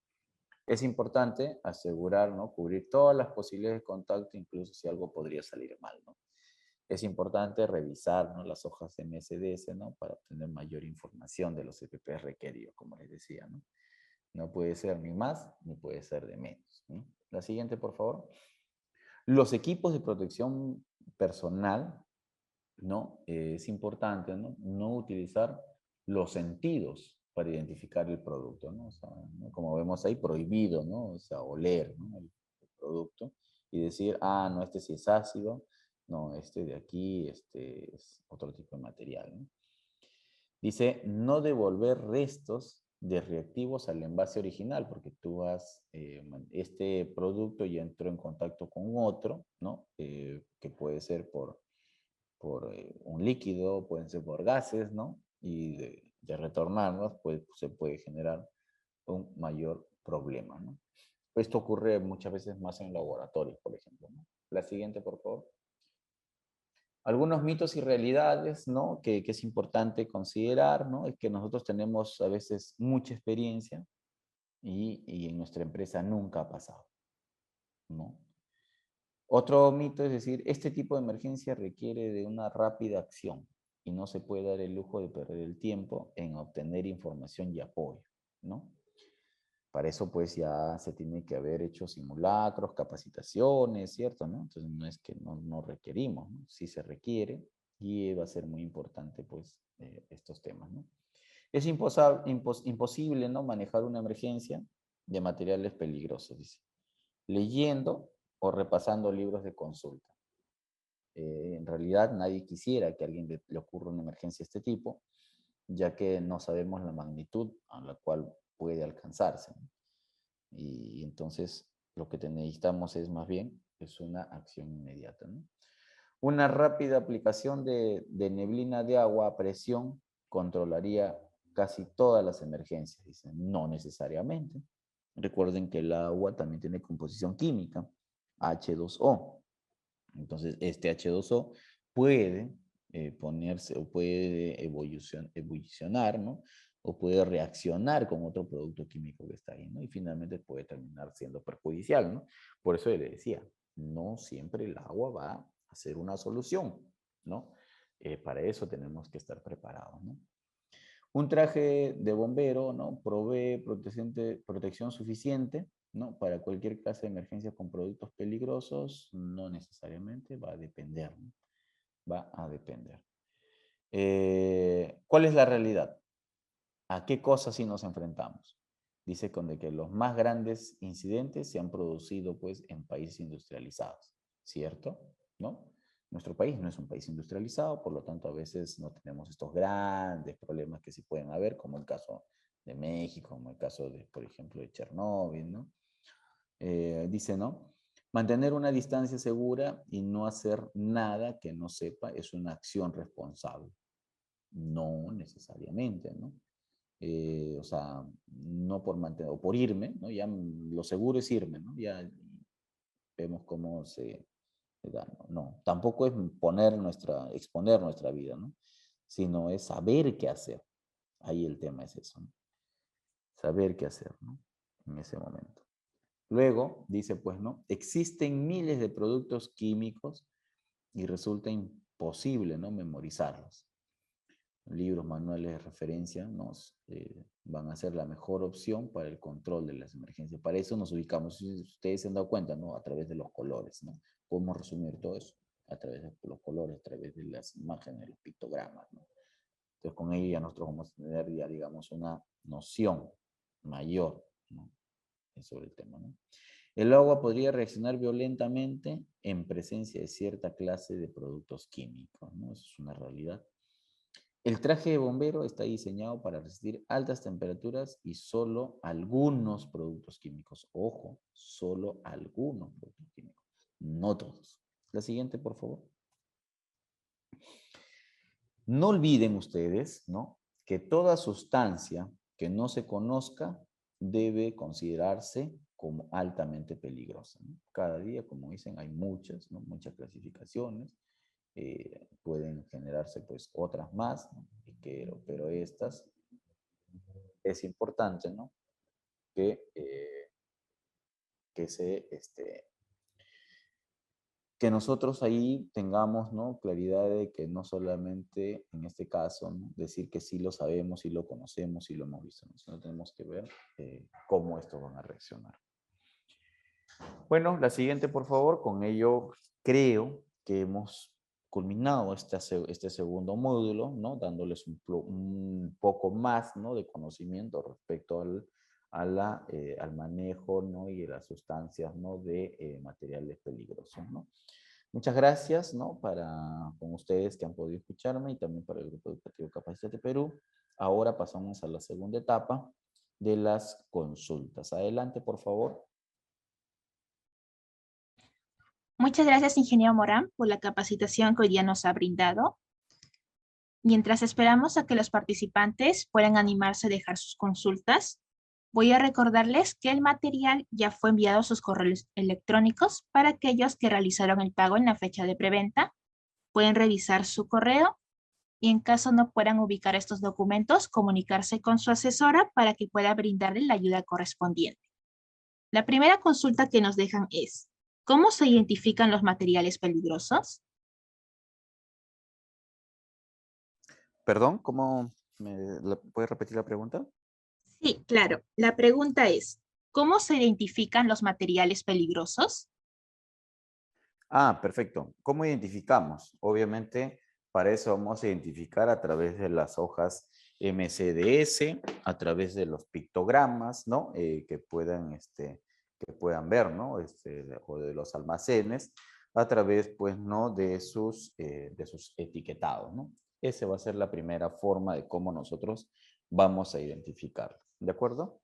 Es importante asegurar, ¿no? Cubrir todas las posibilidades de contacto, incluso si algo podría salir mal, ¿no? Es importante revisar, ¿no? Las hojas de MSDS, ¿no? Para obtener mayor información de los EPPs requeridos, como les decía, ¿no? No puede ser ni más, ni puede ser de menos, ¿no? La siguiente, por favor. Los equipos de protección personal, ¿no? Es importante, ¿no? No utilizar los sentidos para identificar el producto, ¿no? O sea, ¿no? Como vemos ahí, prohibido, ¿no? O sea, oler, ¿no? el producto y decir, ah, no, este sí es ácido, no, este de aquí, este es otro tipo de material, ¿no? Dice, no devolver restos de reactivos al envase original, porque tú este producto ya entró en contacto con otro, ¿no? Que puede ser por un líquido, pueden ser por gases, ¿no? Y de retornarlos, pues se puede generar un mayor problema, ¿no? Esto ocurre muchas veces más en laboratorios, por ejemplo, ¿no? La siguiente, por favor. Algunos mitos y realidades, ¿no? Que es importante considerar, ¿no? Es que nosotros tenemos a veces mucha experiencia y en nuestra empresa nunca ha pasado, ¿no? Otro mito es decir, este tipo de emergencia requiere de una rápida acción y no se puede dar el lujo de perder el tiempo en obtener información y apoyo, ¿no? Para eso pues ya se tiene que haber hecho simulacros, capacitaciones, ¿cierto? ¿No? Entonces no es que no requerimos, ¿no? Sí se requiere y va a ser muy importante pues estos temas, ¿no? Es imposible, ¿no? Manejar una emergencia de materiales peligrosos, dice, leyendo o repasando libros de consulta. En realidad nadie quisiera que a alguien le ocurra una emergencia de este tipo, ya que no sabemos la magnitud a la cual puede alcanzarse, ¿no? Y entonces lo que necesitamos es más bien es una acción inmediata, ¿no? Una rápida aplicación de neblina de agua a presión controlaría casi todas las emergencias, dicen. No necesariamente. Recuerden que el agua también tiene composición química, H2O. Entonces, este H2O puede ponerse o puede evolucionar, ¿no? O puede reaccionar con otro producto químico que está ahí, ¿no? Y finalmente puede terminar siendo perjudicial, ¿no? Por eso le decía, no siempre el agua va a ser una solución, ¿no? Para eso tenemos que estar preparados, ¿no? Un traje de bombero, ¿no? Provee protección suficiente, ¿no? Para cualquier clase de emergencia con productos peligrosos, no necesariamente, va a depender, ¿no? Va a depender. ¿Cuál es la realidad? ¿A qué cosas sí nos enfrentamos? Dice con de que los más grandes incidentes se han producido pues en países industrializados, ¿cierto? ¿No? Nuestro país no es un país industrializado, por lo tanto a veces no tenemos estos grandes problemas que sí pueden haber, como el caso de México, como el caso de, por ejemplo, de Chernóbil, ¿no? Dice, ¿no? Mantener una distancia segura y no hacer nada que no sepa es una acción responsable. No necesariamente, ¿no? O sea, no por mantener, o por irme, ¿no? Ya lo seguro es irme, ¿no? Ya vemos cómo se da, ¿no? No, tampoco es exponer nuestra vida, ¿no? Sino es saber qué hacer. Ahí el tema es eso, ¿no? Saber qué hacer, ¿no? En ese momento. Luego, dice, pues, ¿no? Existen miles de productos químicos y resulta imposible, ¿no? Memorizarlos. Libros, manuales de referencia nos van a ser la mejor opción para el control de las emergencias. Para eso nos ubicamos, si ustedes se han dado cuenta, ¿no? A través de los colores, ¿no? Podemos resumir todo eso a través de los colores, a través de las imágenes, de los pictogramas, ¿no? Entonces, con ello ya nosotros vamos a tener, ya, digamos, una noción mayor, ¿no? Sobre el tema, ¿no? El agua podría reaccionar violentamente en presencia de cierta clase de productos químicos, ¿no? Eso es una realidad. El traje de bombero está diseñado para resistir altas temperaturas y solo algunos productos químicos. Ojo, solo algunos productos químicos, no todos. La siguiente, por favor. No olviden ustedes, ¿no? Que toda sustancia que no se conozca debe considerarse como altamente peligrosa, ¿no? Cada día, como dicen, hay muchas, ¿no? Muchas clasificaciones. Pueden generarse pues otras más, ¿no? Pero estas es importante, ¿no? Que se, que nosotros ahí tengamos, ¿no? Claridad de que no solamente en este caso, ¿no? Decir que sí lo sabemos, sí lo conocemos, sí lo hemos visto, ¿no? Sino tenemos que ver cómo estos van a reaccionar. Bueno, la siguiente, por favor. Con ello creo que hemos culminado este segundo módulo, ¿no? Dándoles un poco más, ¿no? De conocimiento respecto al manejo, ¿no? Y las sustancias, ¿no? De materiales peligrosos, ¿no? Muchas gracias, ¿no? Con ustedes que han podido escucharme y también para el Grupo Educativo Capacítate Perú. Ahora pasamos a la segunda etapa de las consultas. Adelante, por favor. Muchas gracias, ingeniero Morán, por la capacitación que hoy día nos ha brindado. Mientras esperamos a que los participantes puedan animarse a dejar sus consultas, voy a recordarles que el material ya fue enviado a sus correos electrónicos para aquellos que realizaron el pago en la fecha de preventa. Pueden revisar su correo y en caso no puedan ubicar estos documentos, comunicarse con su asesora para que pueda brindarle la ayuda correspondiente. La primera consulta que nos dejan es, ¿cómo se identifican los materiales peligrosos? Perdón, ¿puede repetir la pregunta? Sí, claro. La pregunta es, ¿cómo se identifican los materiales peligrosos? Ah, perfecto. ¿Cómo identificamos? Obviamente, para eso vamos a identificar a través de las hojas MCDS, a través de los pictogramas, ¿no? Que puedan ver, ¿no? O de los almacenes, a través, pues, ¿no? De sus etiquetados, ¿no? Esa va a ser la primera forma de cómo nosotros vamos a identificarlo. ¿De acuerdo?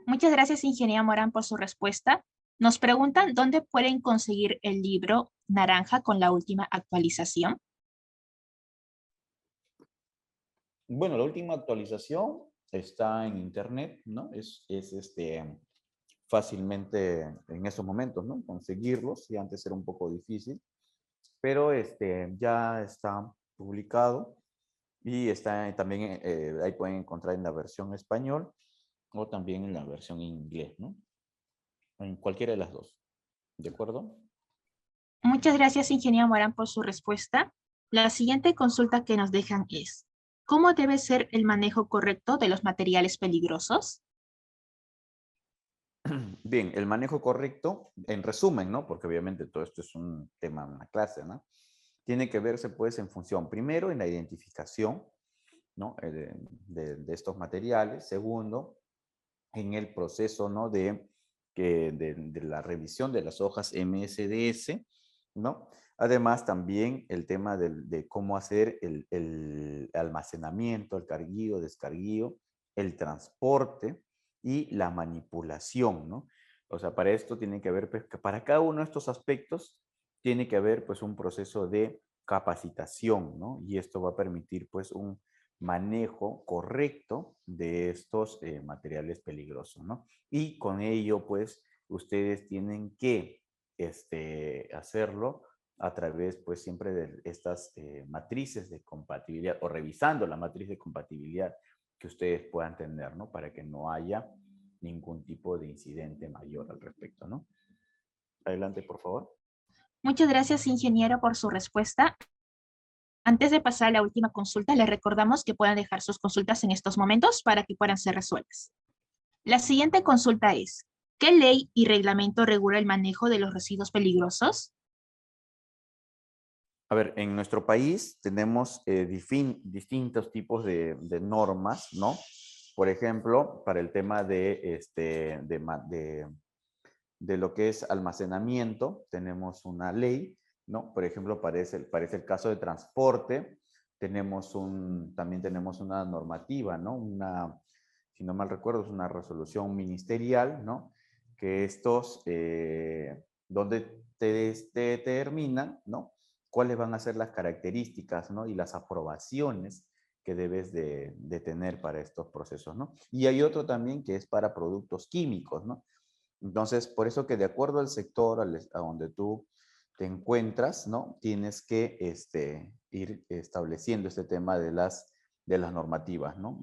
Muchas gracias, ingeniera Morán, por su respuesta. Nos preguntan dónde pueden conseguir el libro Naranja con la última actualización. Bueno, la última actualización está en internet, ¿no? Fácilmente en estos momentos, ¿no? Conseguirlos, y antes era un poco difícil, pero ya está publicado y está también, ahí pueden encontrar en la versión español o también en la versión inglés, ¿no? En cualquiera de las dos, ¿de acuerdo? Muchas gracias, ingeniera Morán, por su respuesta. La siguiente consulta que nos dejan es, ¿cómo debe ser el manejo correcto de los materiales peligrosos? Bien, el manejo correcto, en resumen, ¿no? Porque obviamente todo esto es un tema, una clase, ¿no? Tiene que verse, pues, en función, primero, en la identificación, ¿no? De estos materiales. Segundo, en el proceso, ¿no? De la revisión de las hojas MSDS, ¿no? Además, también el tema de cómo hacer el almacenamiento, el carguío, descarguío, el transporte y la manipulación, ¿no? O sea, para esto tiene que haber, pues, que para cada uno de estos aspectos tiene que haber, pues, un proceso de capacitación, ¿no? Y esto va a permitir, pues, un manejo correcto de estos materiales peligrosos, ¿no? Y con ello, pues, ustedes tienen que hacerlo a través, pues, siempre de estas matrices de compatibilidad o revisando la matriz de compatibilidad que ustedes puedan tener, ¿no? Para que no haya ningún tipo de incidente mayor al respecto, ¿no? Adelante, por favor. Muchas gracias, ingeniero, por su respuesta. Antes de pasar a la última consulta, les recordamos que puedan dejar sus consultas en estos momentos para que puedan ser resueltas. La siguiente consulta es, ¿qué ley y reglamento regula el manejo de los residuos peligrosos? A ver, en nuestro país tenemos distintos tipos de normas, ¿no? Por ejemplo, para el tema de lo que es almacenamiento, tenemos una ley, ¿no? Por ejemplo, parece el caso de transporte, también tenemos una normativa, ¿no? Si no mal recuerdo, es una resolución ministerial, ¿no? Que donde te determinan, ¿no? Cuáles van a ser las características, ¿no? Y las aprobaciones que debes de tener para estos procesos, ¿no? Y hay otro también que es para productos químicos, ¿no? Entonces, por eso que de acuerdo al sector a donde tú te encuentras, ¿no? Tienes que ir estableciendo este tema de las normativas, ¿no?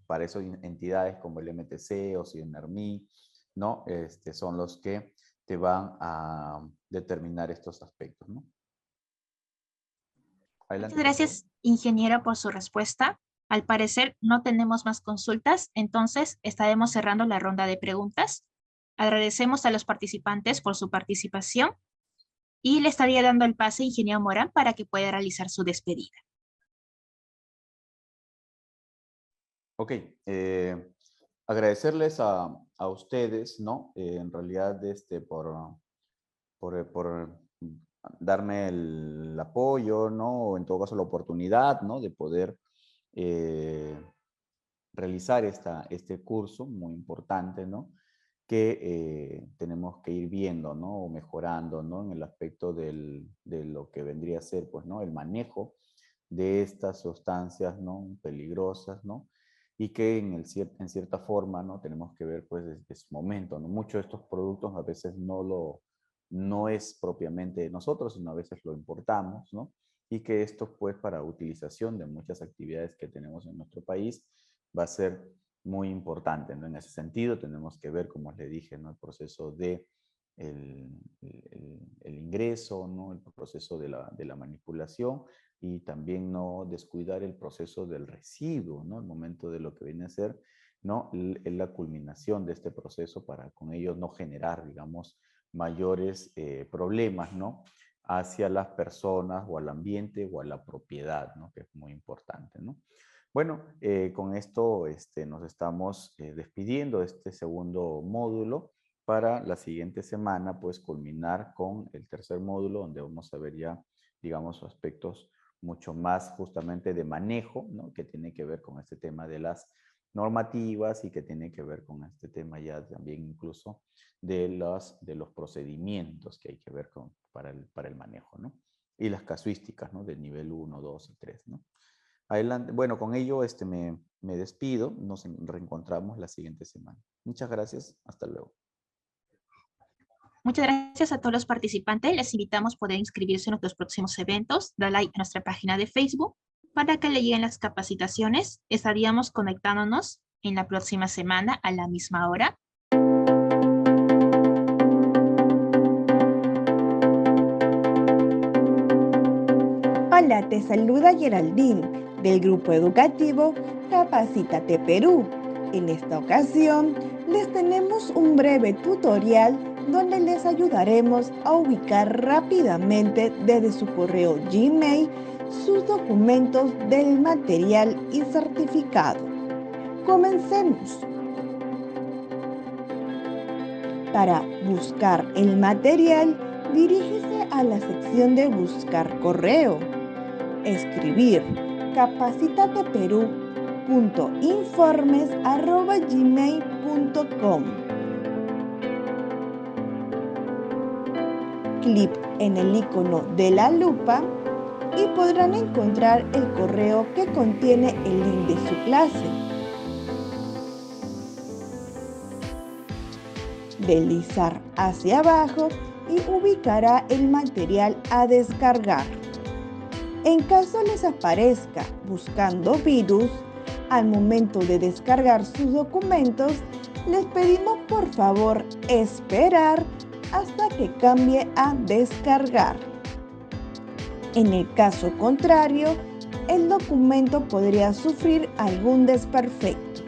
Para eso entidades como el MTC o CINERMI, ¿no? Son los que te van a determinar estos aspectos, ¿no? Adelante, Muchas gracias, ingeniero, por su respuesta. Al parecer no tenemos más consultas, entonces estaremos cerrando la ronda de preguntas. Agradecemos a los participantes por su participación y le estaría dando el pase a ingeniero Morán para que pueda realizar su despedida. Ok, agradecerles a ustedes, ¿no? En realidad, por darme el apoyo, ¿no? O en todo caso la oportunidad, ¿no? De poder realizar este curso muy importante, ¿no? Que tenemos que ir viendo, ¿no? O mejorando, ¿no? En el aspecto de lo que vendría a ser, pues, ¿no? El manejo de estas sustancias, ¿no? Peligrosas, ¿no? Y que en cierta forma, ¿no? Tenemos que ver, pues, desde su momento, ¿no? Muchos de estos productos a veces no es propiamente de nosotros, sino a veces lo importamos, ¿no? Y que esto, pues, para utilización de muchas actividades que tenemos en nuestro país, va a ser muy importante, ¿no? En ese sentido, tenemos que ver, como les dije, ¿no? El proceso de el ingreso, ¿no? El proceso de la manipulación y también no descuidar el proceso del residuo, ¿no? El momento de lo que viene a ser, ¿no? La culminación de este proceso para con ello no generar, digamos, mayores problemas, ¿no? Hacia las personas o al ambiente o a la propiedad, ¿no? Que es muy importante, ¿no? Bueno, con esto nos estamos despidiendo de este segundo módulo para la siguiente semana, pues culminar con el tercer módulo donde vamos a ver ya, digamos, aspectos mucho más justamente de manejo, ¿no? Que tiene que ver con este tema de las normativas y que tiene que ver con este tema ya también incluso de los procedimientos que hay que ver para el manejo, ¿no? Y las casuísticas, ¿no? Del nivel 1, 2 y 3, ¿no? Adelante. Bueno, con ello me despido. Nos reencontramos la siguiente semana. Muchas gracias. Hasta luego. Muchas gracias a todos los participantes. Les invitamos a poder inscribirse en nuestros próximos eventos. Da like a nuestra página de Facebook para que le lleguen las capacitaciones. Estaríamos conectándonos en la próxima semana a la misma hora. Hola, te saluda Geraldine del grupo educativo Capacítate Perú. En esta ocasión les tenemos un breve tutorial donde les ayudaremos a ubicar rápidamente desde su correo Gmail sus documentos del material y certificado. Comencemos. Para buscar el material, dirígese a la sección de buscar correo, escribir capacitateperú.informes@gmail.com. Clic en el icono de la lupa y podrán encontrar el correo que contiene el link de su clase. Deslizar hacia abajo y ubicará el material a descargar. En caso les aparezca buscando virus, al momento de descargar sus documentos, les pedimos por favor esperar hasta que cambie a descargar. En el caso contrario, el documento podría sufrir algún desperfecto.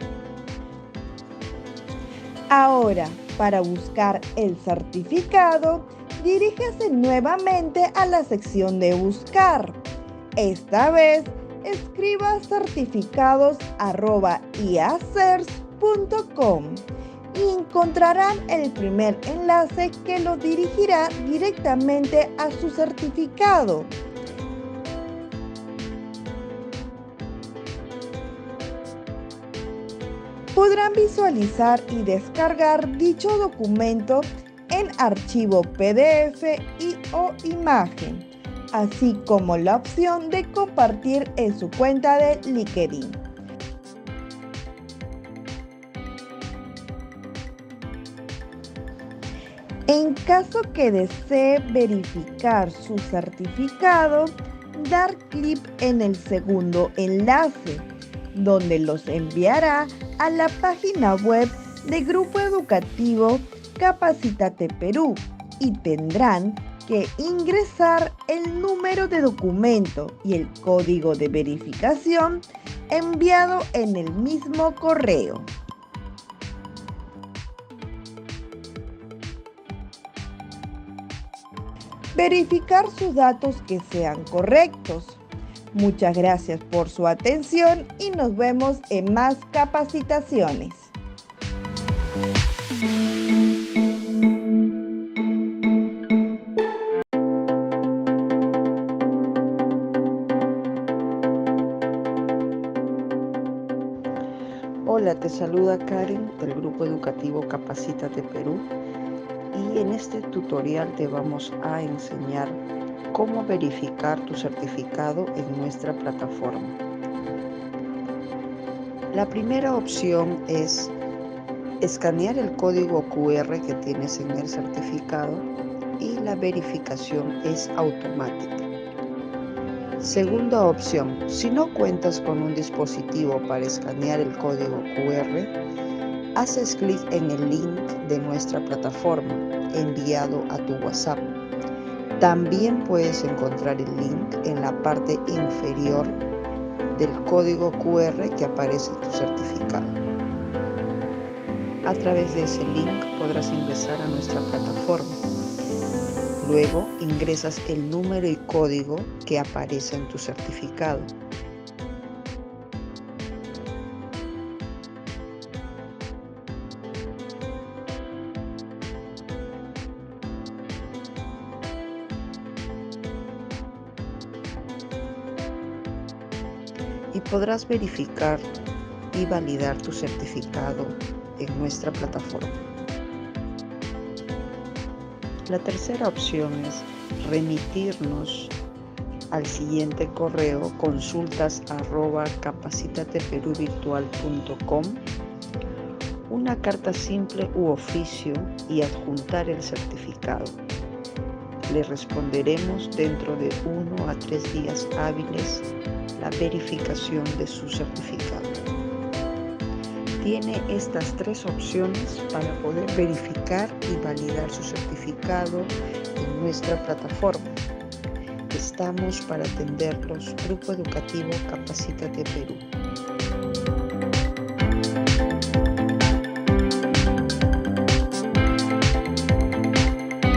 Ahora, para buscar el certificado, diríjase nuevamente a la sección de buscar. Esta vez, escriba certificados@iacers.com y encontrarán el primer enlace que lo dirigirá directamente a su certificado. Podrán visualizar y descargar dicho documento en archivo PDF o imagen, así como la opción de compartir en su cuenta de LinkedIn. En caso que desee verificar su certificado, dar clic en el segundo enlace, donde los enviará a la página web del Grupo Educativo Capacítate Perú y tendrán que ingresar el número de documento y el código de verificación enviado en el mismo correo. Verificar sus datos que sean correctos. Muchas gracias por su atención y nos vemos en más capacitaciones. Hola, te saluda Karen del Grupo Educativo Capacítate Perú y en este tutorial te vamos a enseñar cómo verificar tu certificado en nuestra plataforma. La primera opción es escanear el código QR que tienes en el certificado y la verificación es automática. Segunda opción, si no cuentas con un dispositivo para escanear el código QR, haces clic en el link de nuestra plataforma enviado a tu WhatsApp. También puedes encontrar el link en la parte inferior del código QR que aparece en tu certificado. A través de ese link podrás ingresar a nuestra plataforma. Luego ingresas el número y código que aparece en tu certificado. Y podrás verificar y validar tu certificado en nuestra plataforma. La tercera opción es remitirnos al siguiente correo consultas@capacitateperuvirtual.com una carta simple u oficio y adjuntar el certificado. Le responderemos dentro de 1 a 3 días hábiles la verificación de su certificado. Tiene estas 3 opciones para poder verificar y validar su certificado en nuestra plataforma. Estamos para atenderlos, Grupo Educativo Capacítate Perú.